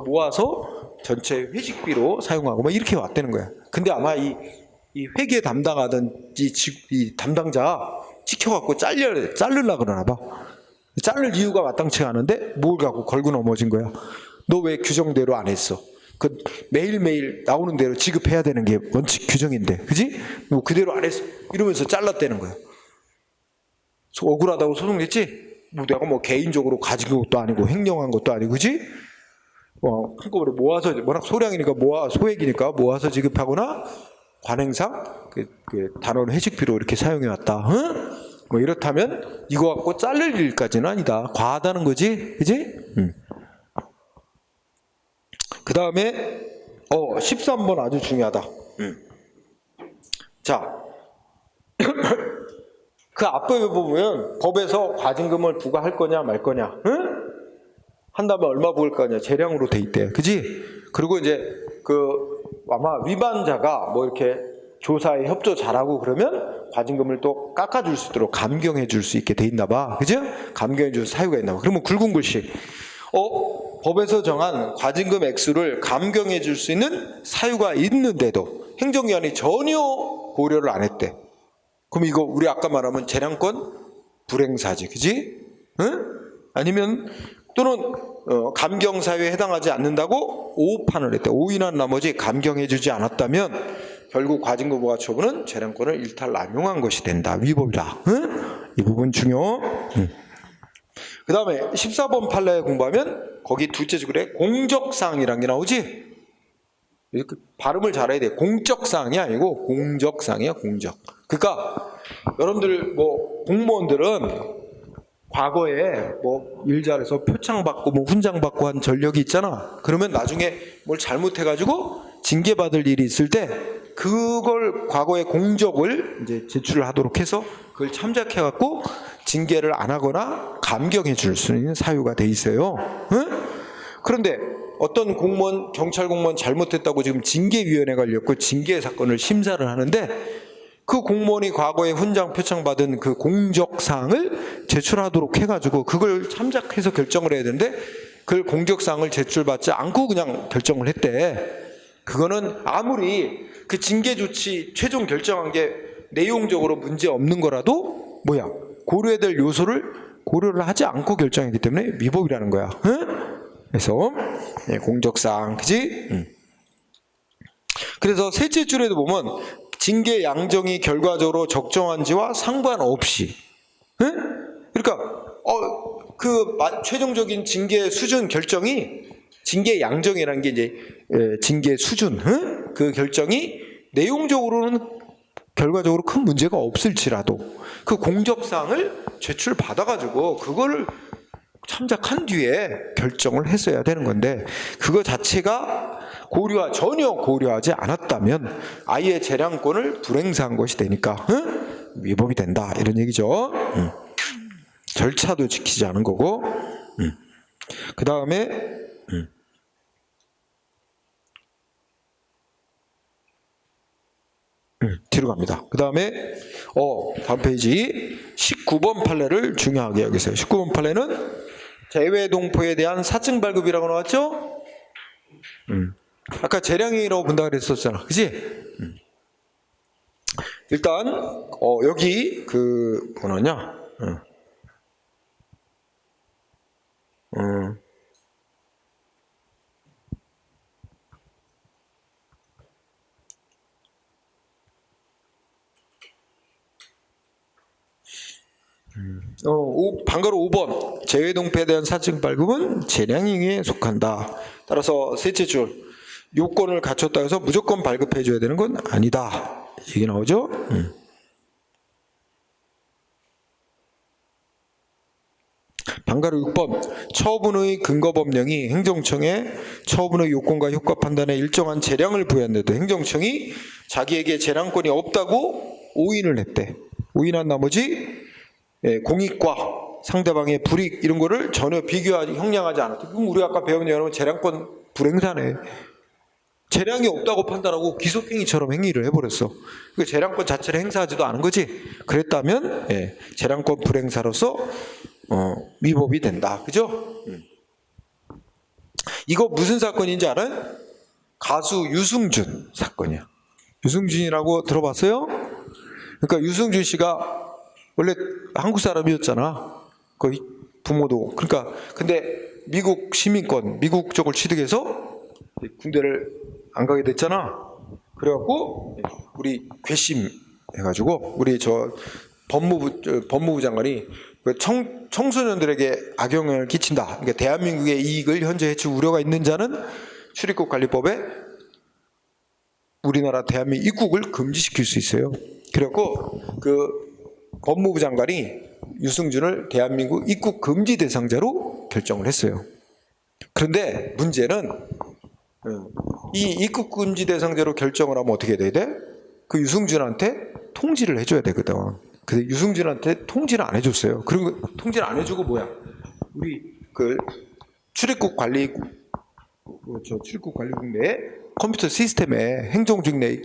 모아서 전체 회식비로 사용하고 뭐 이렇게 왔다는 거야. 근데 아마 이 회계 담당하던 이 담당자 찍혀갖고 자르려 그러나 봐. 자를 이유가 마땅치가 않은데 뭘 갖고 걸고 넘어진 거야. 너 왜 규정대로 안 했어? 그 매일매일 나오는 대로 지급해야 되는 게 원칙 규정인데, 그지? 뭐 그대로 안 했어. 이러면서 잘랐다는 거야. 억울하다고 소송냈지? 뭐 내가 뭐 개인적으로 가진 것도 아니고 횡령한 것도 아니고, 그지? 한꺼번에 모아서 워낙 소량이니까 소액이니까 모아서 지급하거나 관행상 그 단원 회식비로 이렇게 사용해 왔다. 뭐 이렇다면 이거 갖고 자를 일까지는 아니다. 과하다는 거지, 그지? 그 다음에 13번 아주 중요하다. 자, 그 앞부분에 보면 법에서 과징금을 부과할 거냐 말 거냐, 한다면 얼마 부을 거냐 재량으로 돼 있대, 그지? 그리고 이제 그 아마 위반자가 뭐 이렇게 조사에 협조 잘하고 그러면 과징금을 또 깎아줄 수 있도록 감경해 줄 수 있게 돼 있나 봐, 그죠? 감경해 줄 사유가 있나 봐. 그러면 굵은 글씨, 법에서 정한 과징금 액수를 감경해 줄 수 있는 사유가 있는데도 행정기관이 전혀 고려를 안 했대. 그럼 이거 우리 아까 말하면 재량권 불행사지, 그지? 아니면 또는 감경 사유에 해당하지 않는다고 오판을 했대. 오인한 나머지 감경해 주지 않았다면 결국 과징금 부과 처분은 재량권을 일탈 남용한 것이 된다. 위법이다. 이 부분 중요. 그 다음에 14번 판례 공부하면 거기 둘째 줄에 공적사항이라는 게 나오지? 이렇게 발음을 잘해야 돼. 공적사항이 아니고 공적사항이야, 공적. 그러니까 여러분들 뭐 공무원들은 과거에 뭐 일 잘해서 표창 받고 뭐 훈장 받고 한 전력이 있잖아. 그러면 나중에 뭘 잘못해가지고 징계받을 일이 있을 때 그걸 과거의 공적을 이제 제출을 하도록 해서 그걸 참작해갖고 징계를 안 하거나 감경해 줄 수 있는 사유가 돼 있어요. 그런데 어떤 공무원, 경찰 공무원 잘못했다고 지금 징계위원회가 열렸고 징계 사건을 심사를 하는데 그 공무원이 과거에 훈장 표창 받은 그 공적사항을 제출하도록 해가지고 그걸 참작해서 결정을 해야 되는데 그걸 공적사항을 제출받지 않고 그냥 결정을 했대. 그거는 아무리 그 징계 조치 최종 결정한 게 내용적으로 문제 없는 거라도 고려해야 될 요소를 고려를 하지 않고 결정했기 때문에 위법이라는 거야. 그래서 공적사항, 그지? 그래서 셋째 줄에도 보면 징계 양정이 결과적으로 적정한지와 상관없이, 그러니까 그 최종적인 징계 수준 결정이 징계 양정이라는 게 이제 징계 수준, 그 결정이 내용적으로는 결과적으로 큰 문제가 없을지라도 그 공적사항을 제출 받아가지고 그거를 참작한 뒤에 결정을 했어야 되는 건데 그거 자체가 전혀 고려하지 않았다면 아예 재량권을 불행사한 것이 되니까 위법이 된다, 이런 얘기죠. 절차도 지키지 않은 거고. 그 다음에 뒤로 갑니다. 그 다음에 다음 페이지 19번 판례를 중요하게 여기세요. 19번 판례는 재외동포에 대한 사증 발급이라고 나왔죠? 아까 재량이라고 본다 그랬었잖아, 그지? 일단 여기 그 뭐냐? 방가로 5번 재외동패에 대한 사증 발급은 재량행위에 속한다. 따라서 셋째 줄 요건을 갖췄다 해서 무조건 발급해 줘야 되는 건 아니다. 얘기 나오죠? 방가로 6번 처분의 근거법령이 행정청에 처분의 요건과 효과 판단에 일정한 재량을 부여했는데도 행정청이 자기에게 재량권이 없다고 오인을 했대. 오인한 나머지 공익과 상대방의 불이익 이런 거를 전혀 비교하지 형량하지 않았다. 그럼 우리 아까 배운 여러분 재량권 불행사네. 재량이 없다고 판단하고 기속행위처럼 행위를 해버렸어. 그 재량권 자체를 행사하지도 않은 거지. 그랬다면 재량권 불행사로서 위법이 된다. 그죠? 이거 무슨 사건인지 알아요? 가수 유승준 사건이야. 유승준이라고 들어봤어요? 그러니까 유승준 씨가 원래 한국 사람이었잖아. 거의 부모도. 그러니까 근데 미국 시민권, 미국 쪽을 취득해서 군대를 안 가게 됐잖아. 그래갖고 우리 괘씸 해가지고 우리 저 법무부 장관이 청소년들에게 악영향을 끼친다. 그러니까 대한민국의 이익을 현재 해칠 우려가 있는 자는 출입국 관리법에 우리나라 대한민국 입국을 금지시킬 수 있어요. 그래갖고 그 법무부 장관이 유승준을 대한민국 입국 금지 대상자로 결정을 했어요. 그런데 문제는 이 입국 금지 대상자로 결정을 하면 어떻게 돼야 돼? 그 유승준한테 통지를 해줘야 되거든. 근데 유승준한테 통지를 안 해줬어요. 그리고 통지를 안 해주고 뭐야? 우리 그 출입국 관리국 내에 컴퓨터 시스템에 행정직 내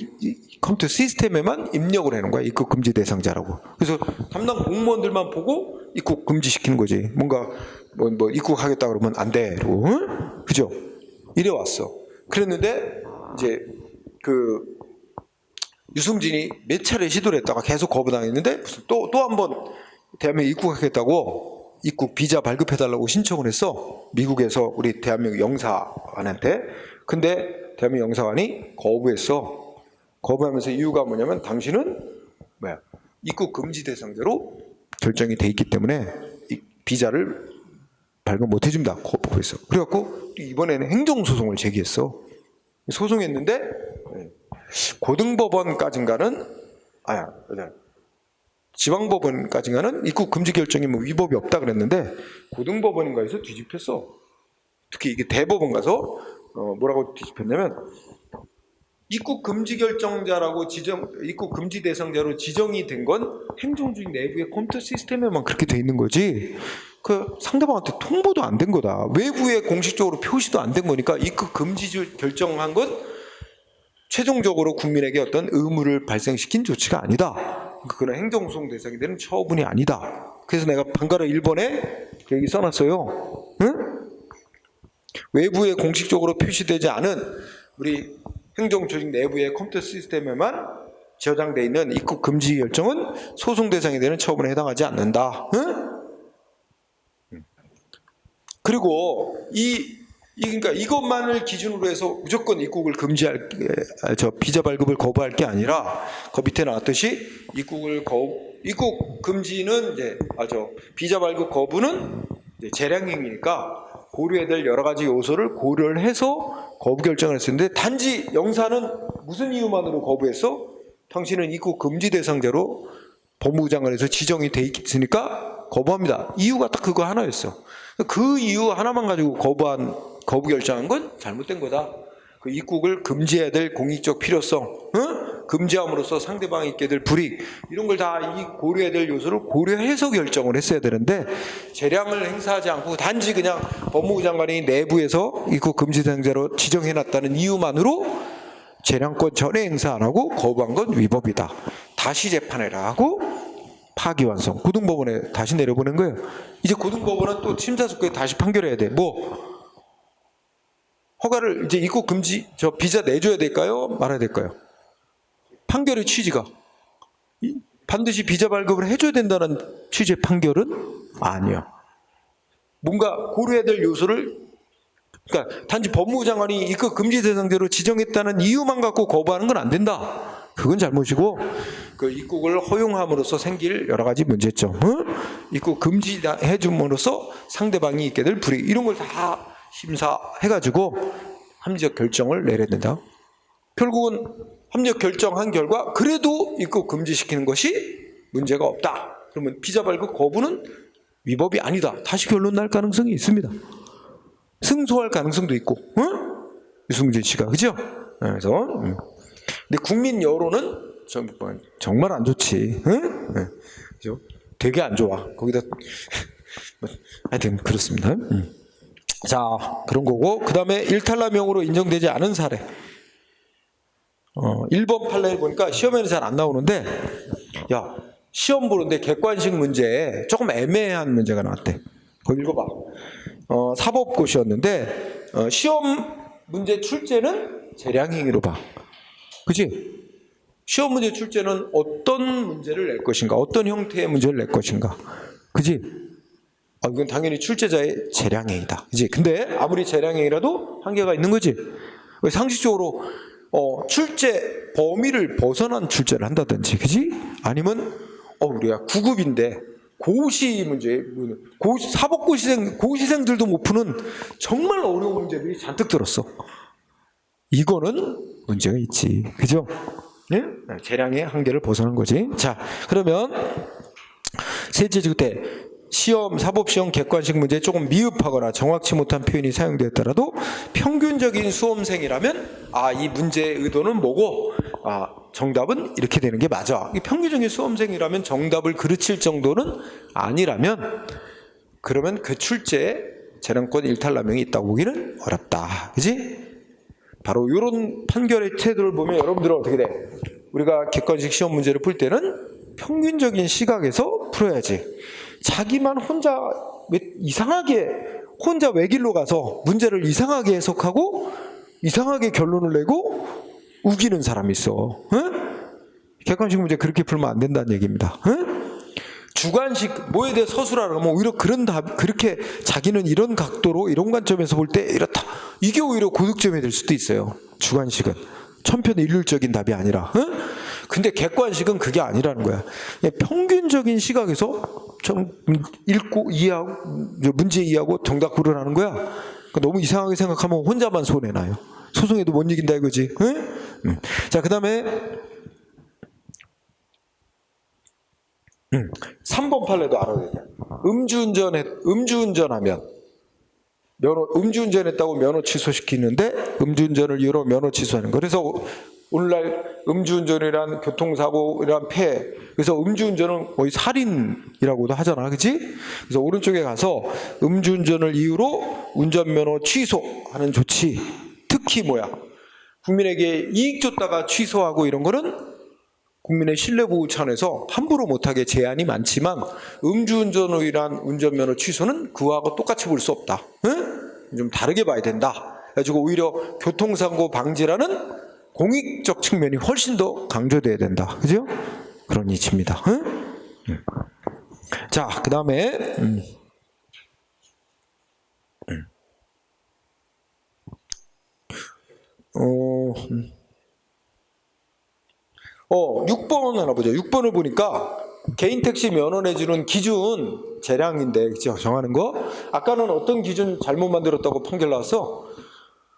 컴퓨터 시스템에만 입력을 해놓은 거야. 입국 금지 대상자라고. 그래서 담당 공무원들만 보고 입국 금지시키는 거지. 뭔가 뭐 입국하겠다 그러면 안 돼. 이러고. 응? 그죠? 이래 왔어. 그랬는데 이제 그 유승진이 몇 차례 시도를 했다가 계속 거부당했는데 또 한 번 대한민국 입국하겠다고 입국 비자 발급해달라고 신청을 했어. 미국에서 우리 대한민국 영사관한테. 근데 대한민국 영사관이 거부했어. 거부하면서 이유가 뭐냐면 당신은 입국 금지 대상자로 결정이 돼 있기 때문에 이 비자를 발급 못 해준다. 거부했어. 그래갖고 이번에는 행정소송을 제기했어. 소송했는데 고등법원까지인가는 지방법원까지인가는 입국 금지 결정이 뭐 위법이 없다 그랬는데 고등법원인가에서 뒤집혔어. 특히 이게 대법원 가서 뭐라고 뒤집혔냐면 입국 금지 결정자라고 입국 금지 대상자로 지정이 된 건 행정직 내부의 컴퓨터 시스템에만 그렇게 돼 있는 거지. 그 상대방한테 통보도 안 된 거다. 외부에 공식적으로 표시도 안 된 거니까 입국 금지 결정한 건 최종적으로 국민에게 어떤 의무를 발생시킨 조치가 아니다. 그거는 행정소송 대상이 되는 처분이 아니다. 그래서 내가 방가로 1번에 여기 써놨어요. 응? 외부에 공식적으로 표시되지 않은 우리 행정조직 내부의 컴퓨터 시스템에만 저장되어 있는 입국 금지 결정은 소송 대상이 되는 처분에 해당하지 않는다. 응? 그리고 그러니까 이것만을 기준으로 해서 무조건 입국을 금지할 비자 발급을 거부할 게 아니라 그 밑에 나왔듯이 입국 금지는 이제 비자 발급 거부는 이제 재량행위니까 고려해야 될 여러 가지 요소를 고려를 해서 거부 결정을 했었는데 단지 영사는 무슨 이유만으로 거부했어? 당신은 입국 금지 대상자로 법무부 장관에서 지정이 돼 있으니까 거부합니다. 이유가 딱 그거 하나였어. 그 이유 하나만 가지고 거부 결정한 건 잘못된 거다. 그 입국을 금지해야 될 공익적 필요성, 금지함으로써 상대방이 있게 될 불이익 이런 걸 다 고려해야 될 요소를 고려해서 결정을 했어야 되는데 재량을 행사하지 않고 단지 그냥 법무부 장관이 내부에서 입국 금지 대상자로 지정해놨다는 이유만으로 재량권 전에 행사 안 하고 거부한 건 위법이다. 다시 재판해라 하고 파기환송 고등법원에 다시 내려보낸 거예요. 이제 고등법원은 또 심사숙고에 다시 판결해야 돼. 허가를 이제 입국 금지 비자 내줘야 될까요? 말아야 될까요? 판결의 취지가 반드시 비자 발급을 해줘야 된다는 취지의 판결은 아니야. 뭔가 고려해야 될 요소를, 그러니까 단지 법무부 장관이 입국 금지 대상자로 지정했다는 이유만 갖고 거부하는 건 안 된다. 그건 잘못이고, 그 입국을 허용함으로써 생길 여러 가지 문제점, 입국 금지해 줌으로써 상대방이 있게 될 불이익, 이런 걸 다 심사해가지고 합리적 결정을 내려야 된다. 결국은 합리적 결정한 결과 그래도 입국 금지시키는 것이 문제가 없다. 그러면 비자 발급 거부는 위법이 아니다. 다시 결론 날 가능성이 있습니다. 승소할 가능성도 있고, 유승준 씨가, 그죠? 그래서 근데 국민 여론은 정말 안 좋지, 그죠? 되게 안 좋아. 거기다 하여튼 그렇습니다. 자, 그런 거고, 그 다음에 일탈남용으로 인정되지 않은 사례. 1번 판례를 보니까 시험에는 잘 안 나오는데, 야, 시험 보는데 객관식 문제에 조금 애매한 문제가 나왔대. 그거 읽어봐. 사법고시였는데, 시험 문제 출제는 재량행위로 봐. 그치? 시험 문제 출제는 어떤 문제를 낼 것인가, 어떤 형태의 문제를 낼 것인가. 그치? 이건 당연히 출제자의 재량행위다. 그치? 근데 아무리 재량행위라도 한계가 있는 거지. 상식적으로 출제 범위를 벗어난 출제를 한다든지, 그지? 아니면 우리가 9급인데 고시 문제, 사법고시생, 고시생들도 못 푸는 정말 어려운 문제들이 잔뜩 들었어. 이거는 문제가 있지, 그죠? 네? 재량의 한계를 벗어난 거지. 자, 그러면 셋째 주때 시험, 사법시험 객관식 문제에 조금 미흡하거나 정확치 못한 표현이 사용되었더라도 평균적인 수험생이라면 이 문제의 의도는 뭐고, 정답은 이렇게 되는 게 맞아. 평균적인 수험생이라면 정답을 그르칠 정도는 아니라면, 그러면 그 출제에 재량권 일탈남용이 있다고 보기는 어렵다. 그지? 바로 이런 판결의 태도를 보면 여러분들은 어떻게 돼? 우리가 객관식 시험 문제를 풀 때는 평균적인 시각에서 풀어야지. 자기만 혼자 이상하게 혼자 외길로 가서 문제를 이상하게 해석하고 이상하게 결론을 내고 우기는 사람이 있어. 객관식 문제 그렇게 풀면 안 된다는 얘기입니다. 주관식 뭐에 대해 서술하라 뭐 오히려 그런 답, 그렇게 자기는 이런 각도로 이런 관점에서 볼 때 이렇다, 이게 오히려 고득점이 될 수도 있어요. 주관식은 천편일률적인 답이 아니라. 근데 객관식은 그게 아니라는 거야. 평균적인 시각에서 좀 읽고 이해하고 문제 이해하고 정답 고르라는 거야. 너무 이상하게 생각하면 혼자만 손해나요. 소송에도 못 이긴다 이거지. 자, 그 다음에 3번 판례도 알아야 돼. 음주운전하면 음주운전했다고 면허 취소시키는데 음주운전을 이유로 면허 취소하는 거. 그래서 오늘날 음주운전이란 교통사고이란 폐해, 그래서 음주운전은 거의 살인이라고도 하잖아, 그렇지? 그래서 오른쪽에 가서 음주운전을 이유로 운전면허 취소하는 조치, 특히 뭐야? 국민에게 이익 줬다가 취소하고 이런 거는 국민의 신뢰보호 차원에서 함부로 못하게 제한이 많지만 음주운전으로 인한 운전면허 취소는 그와하고 똑같이 볼 수 없다. 좀 다르게 봐야 된다. 그래가지고 오히려 교통사고 방지라는 공익적 측면이 훨씬 더 강조돼야 된다. 그죠? 그런 이치입니다. 자, 그 다음에 6번 하나 보죠. 6번을 보니까 개인 택시 면허 내주는 기준 재량인데, 그죠? 정하는 거. 아까는 어떤 기준 잘못 만들었다고 판결 나왔어?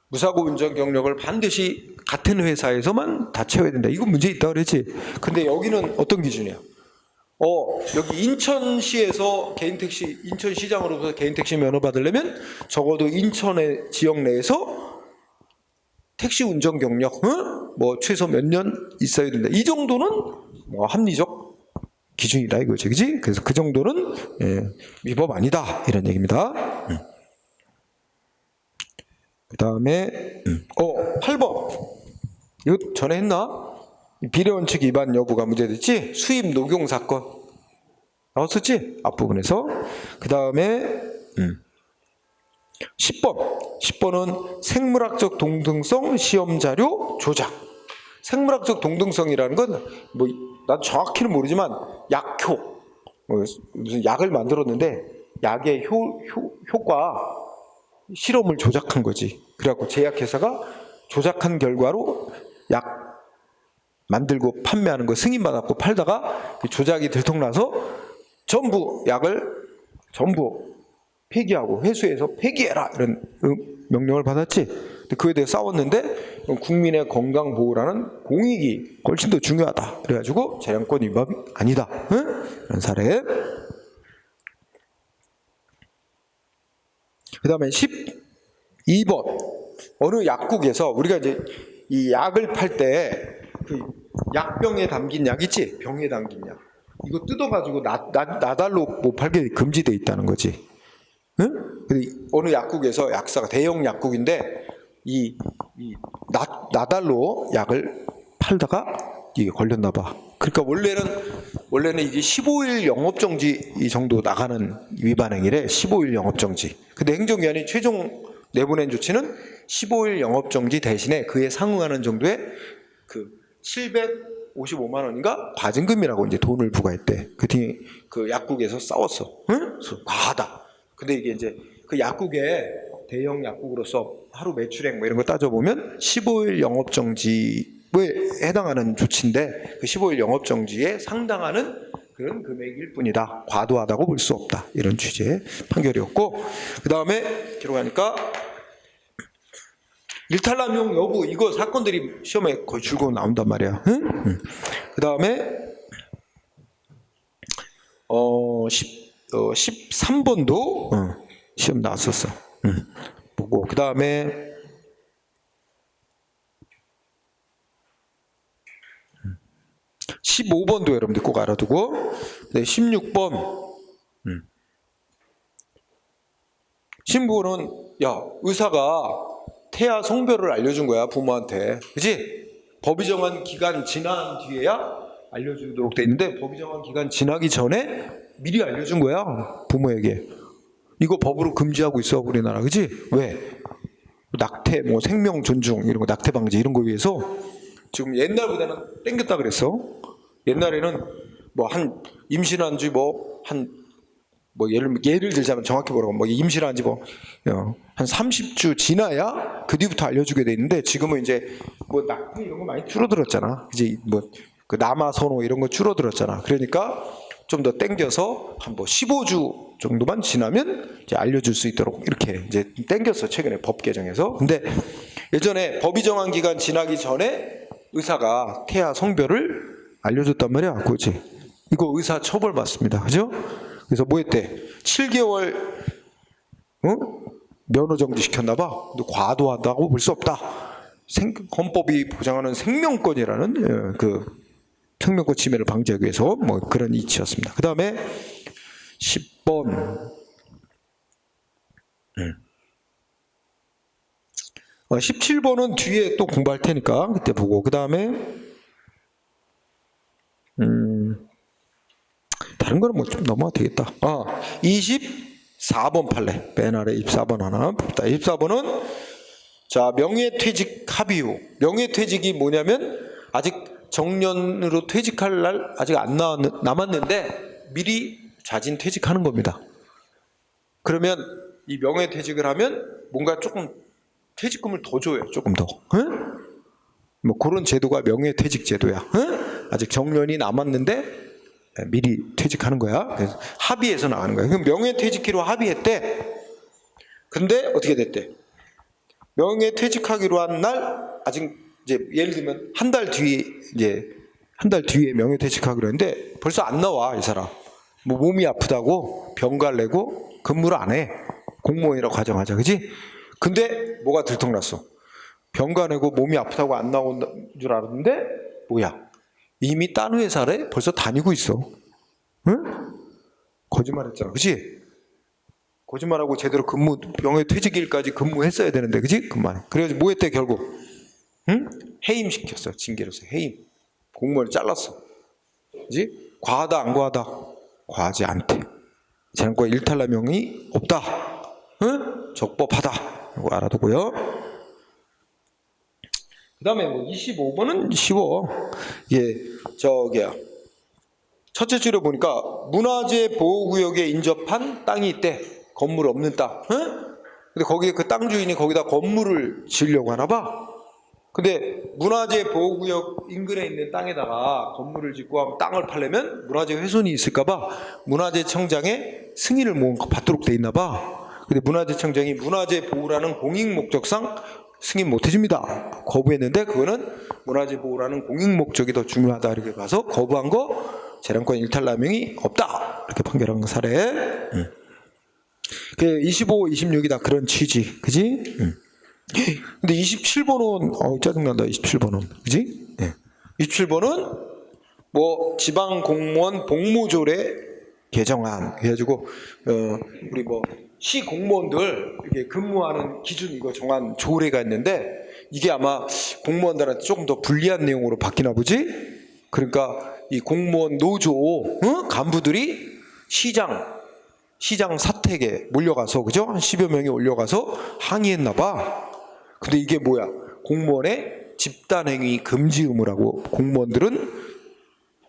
무사고 운전 경력을 반드시 같은 회사에서만 다 채워야 된다. 이거 문제 있다 그랬지. 근데 여기는 어떤 기준이야? 여기 인천시에서 개인택시, 인천시장으로서 개인택시 면허 받으려면 적어도 인천의 지역 내에서 택시 운전 경력, 뭐 최소 몇 년 있어야 된다. 이 정도는 뭐 합리적 기준이다 이거지, 그지? 그래서 그 정도는 위법 아니다 이런 얘기입니다. 그 다음에 8번 이거 전에 했나? 비례원칙 위반 여부가 문제됐지? 수입 녹용 사건 나왔었지? 앞부분에서. 그 다음에 10번은 생물학적 동등성 시험 자료 조작. 생물학적 동등성이라는 건 뭐 난 정확히는 모르지만 약효, 무슨 약을 만들었는데 약의 효과 실험을 조작한 거지. 그래갖고 제약회사가 조작한 결과로 약 만들고 판매하는 거 승인받았고 팔다가 조작이 들통나서 전부 약을 전부 폐기하고 회수해서 폐기해라 이런 명령을 받았지. 그에 대해 싸웠는데 국민의 건강 보호라는 공익이 훨씬 더 중요하다. 그래가지고 재량권 위반이 아니다. 응? 이런 사례. 그 다음에 12번. 어느 약국에서 우리가 이제 이 약을 팔 때 그 약병에 담긴 약 있지? 병에 담긴 약. 이거 뜯어가지고 나달로 못 팔게 금지돼 있다는 거지. 응? 근데 어느 약국에서 약사가 대형 약국인데 나달로 약을 팔다가 이게 걸렸나 봐. 그러니까 원래는 이게 15일 영업정지 이 정도 나가는 위반 행위래. 15일 영업정지. 근데 행정기관이 최종 내보낸 조치는 15일 영업정지 대신에 그에 상응하는 정도의 그 755만 원인가 과징금이라고 이제 돈을 부과했대. 그 뒤에 그 약국에서 싸웠어. 응? 그래서 과하다. 근데 이게 이제 그 약국에 대형 약국으로서 하루 매출액 뭐 이런 거 따져보면 15일 영업정지에 해당하는 조치인데 그 15일 영업정지에 상당하는 그런 금액일 뿐이다. 과도하다고 볼 수 없다. 이런 취지의 판결이었고, 그 다음에 기록하니까 일탈남용 여부, 이거 사건들이 시험에 거의 줄곧 나온단 말이야. 응? 그 다음에 13번도 시험 나왔었어. 보고 그 다음에 15번도 여러분들 꼭 알아두고, 네, 16번 신부는 야 의사가 태아 성별을 알려준 거야 부모한테, 그지? 법이 정한 기간 지난 뒤에야 알려주도록 돼 있는데 법이 정한 기간 지나기 전에 미리 알려준 거야 부모에게. 이거 법으로 금지하고 있어 우리나라, 그지? 왜? 낙태, 뭐 생명 존중 이런 거, 낙태 방지 이런 거 위해서 지금 옛날보다는 땡겼다 그랬어. 옛날에는 뭐 한 임신한 지 예를 들자면 정확히 뭐라고 뭐 임신한 지 한 30주 지나야 그 뒤부터 알려주게 돼 있는데 지금은 이제 뭐 낙태 이런 거 많이 줄어들었잖아. 이제 뭐 그 남아 선호 이런 거 줄어들었잖아. 그러니까 좀 더 땡겨서 한 뭐 15주 정도만 지나면 이제 알려줄 수 있도록 이렇게 이제 땡겼어 최근에 법 개정에서. 근데 예전에 법이 정한 기간 지나기 전에 의사가 태아 성별을 알려줬단 말이야, 그렇지? 이거 의사 처벌 받습니다, 그죠? 그래서 뭐 했대? 7개월 면허 정지 시켰나 봐. 근데 과도하다고 볼 수 없다. 헌법이 보장하는 생명권이라는 그 생명권 침해를 방지하기 위해서 뭐 그런 이치였습니다. 그 다음에 10번 17번은 뒤에 또 공부할 테니까 그때 보고, 그 다음에 다른 거는 뭐 좀 넘어가 되겠다. 24번 판례. 맨 아래 24번 하나 봅시다. 24번은 자 명예퇴직 합의후. 명예퇴직이 뭐냐면 아직 정년으로 퇴직할 날 아직 안 남았는데 미리 자진 퇴직하는 겁니다. 그러면 이 명예퇴직을 하면 뭔가 조금 퇴직금을 더 줘요. 조금 더. 응? 뭐 그런 제도가 명예퇴직 제도야. 응? 아직 정년이 남았는데 미리 퇴직하는 거야. 그래서 합의해서 나가는 거야. 그럼 명예퇴직기로 합의했대. 근데 어떻게 됐대? 명예퇴직하기로 한 날 아직 이제 예를 들면 한 달 뒤에 명예퇴직하기로 했는데 벌써 안 나와 이 사람. 뭐 몸이 아프다고 병가를 내고 근무를 안 해. 공무원이라고 가정하자, 그지? 근데 뭐가 들통났어? 병가 내고 몸이 아프다고 안 나온 줄 알았는데 뭐야? 이미 딴 회사를 벌써 다니고 있어. 응? 거짓말했잖아, 그지? 거짓말하고 제대로 명예퇴직일까지 근무했어야 되는데, 그지? 그만. 그래가지고 뭐 했대 결국? 응? 해임시켰어. 징계로서 해임. 공무원을 잘랐어. 그지? 과하다 안 과하다? 과하지 않대. 재량권 일탈남용이 없다. 응? 적법하다. 이거 알아두고요. 그 다음에 뭐 25번은 쉬워. 이게 저기야. 첫째 줄에 보니까 문화재 보호구역에 인접한 땅이 있대. 건물 없는 땅. 응? 근데 거기에 그 땅 주인이 거기다 건물을 지으려고 하나 봐. 근데 문화재 보호구역 인근에 있는 땅에다가 건물을 짓고 하면 땅을 팔려면 문화재 훼손이 있을까봐 문화재청장에 승인을 받도록 돼 있나 봐. 근데 문화재청장이 문화재 보호라는 공익 목적상 승인 못 해줍니다. 거부했는데 그거는 문화재 보호라는 공익 목적이 더 중요하다 이렇게 봐서 거부한 거 재량권 일탈남용이 없다 이렇게 판결한 거 사례. 25, 26이 다 그런 취지, 그지? 근데 27번은 짜증난다. 27번은 그지? 27번은 뭐 지방 공무원 복무조례 개정안 해가지고 우리 뭐 시 공무원들 이렇게 근무하는 기준 이거 정한 조례가 있는데 이게 아마 공무원들한테 조금 더 불리한 내용으로 바뀌나 보지? 그러니까 이 공무원 노조 간부들이 시장 사택에 몰려가서 그죠? 한 10여 명이 올려가서 항의했나 봐. 근데 이게 뭐야? 공무원의 집단행위 금지 의무라고 공무원들은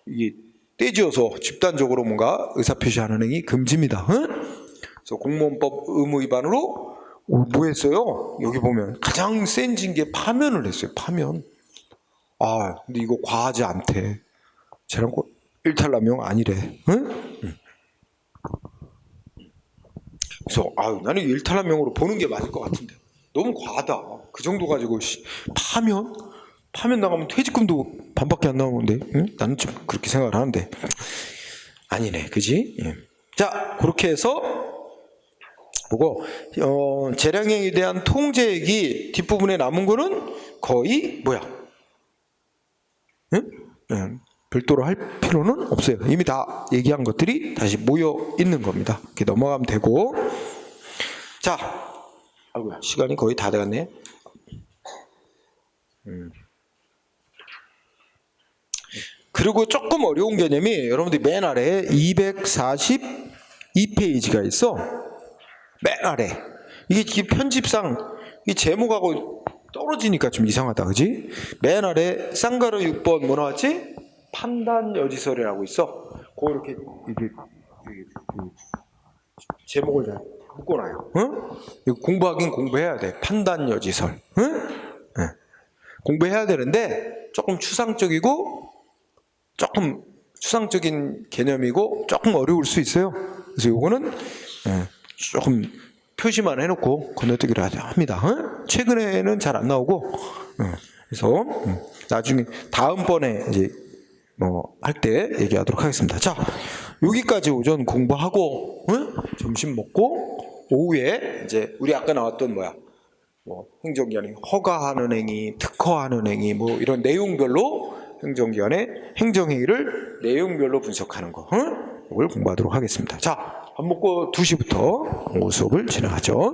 이게 떼지어서 집단적으로 뭔가 의사표시하는 행위 금지입니다. 그래서 공무원법 의무 위반으로 뭐 했어요? 여기 보면 가장 센 징계 파면을 했어요. 파면. 근데 이거 과하지 않대. 재량권 일탈남용 아니래. 그래서 나는 일탈남용으로 보는 게 맞을 것 같은데 너무 과하다. 그 정도 가지고 파면 나가면 퇴직금도 반밖에 안 나오는데 나는 좀 그렇게 생각을 하는데 아니네, 그지? 자, 그렇게 해서 보고 재량행위에 대한 통제액이 뒷부분에 남은 거는 거의 뭐야? 별도로 할 필요는 없어요. 이미 다 얘기한 것들이 다시 모여 있는 겁니다. 이렇게 넘어가면 되고. 자, 아이고야, 시간이 거의 다 돼갔네. 그리고 조금 어려운 개념이 여러분들이 맨 아래에 242페이지가 있어. 맨 아래. 이게 편집상 이 제목하고 떨어지니까 좀 이상하다, 그지? 맨 아래 쌍가루 6번 뭐 나왔지? 판단 여지설이라고 있어. 이렇게 제목을 잘 묶어놔요. 이거 공부하긴 공부해야 돼. 판단 여지설. 공부해야 되는데 조금 추상적인 개념이고 조금 어려울 수 있어요. 그래서 요거는 조금 표시만 해놓고 건너뛰기를 합니다. 최근에는 잘 안 나오고 그래서 나중에 다음번에 이제 할 때 얘기하도록 하겠습니다. 자, 여기까지 오전 공부하고 점심 먹고 오후에 이제 우리 아까 나왔던 행정기관이 허가하는 행위, 특허하는 행위 이런 내용별로 행정기관의 행정행위를 내용별로 분석하는 거 이걸 공부하도록 하겠습니다. 자, 밥 먹고 2시부터 수업을 진행하죠.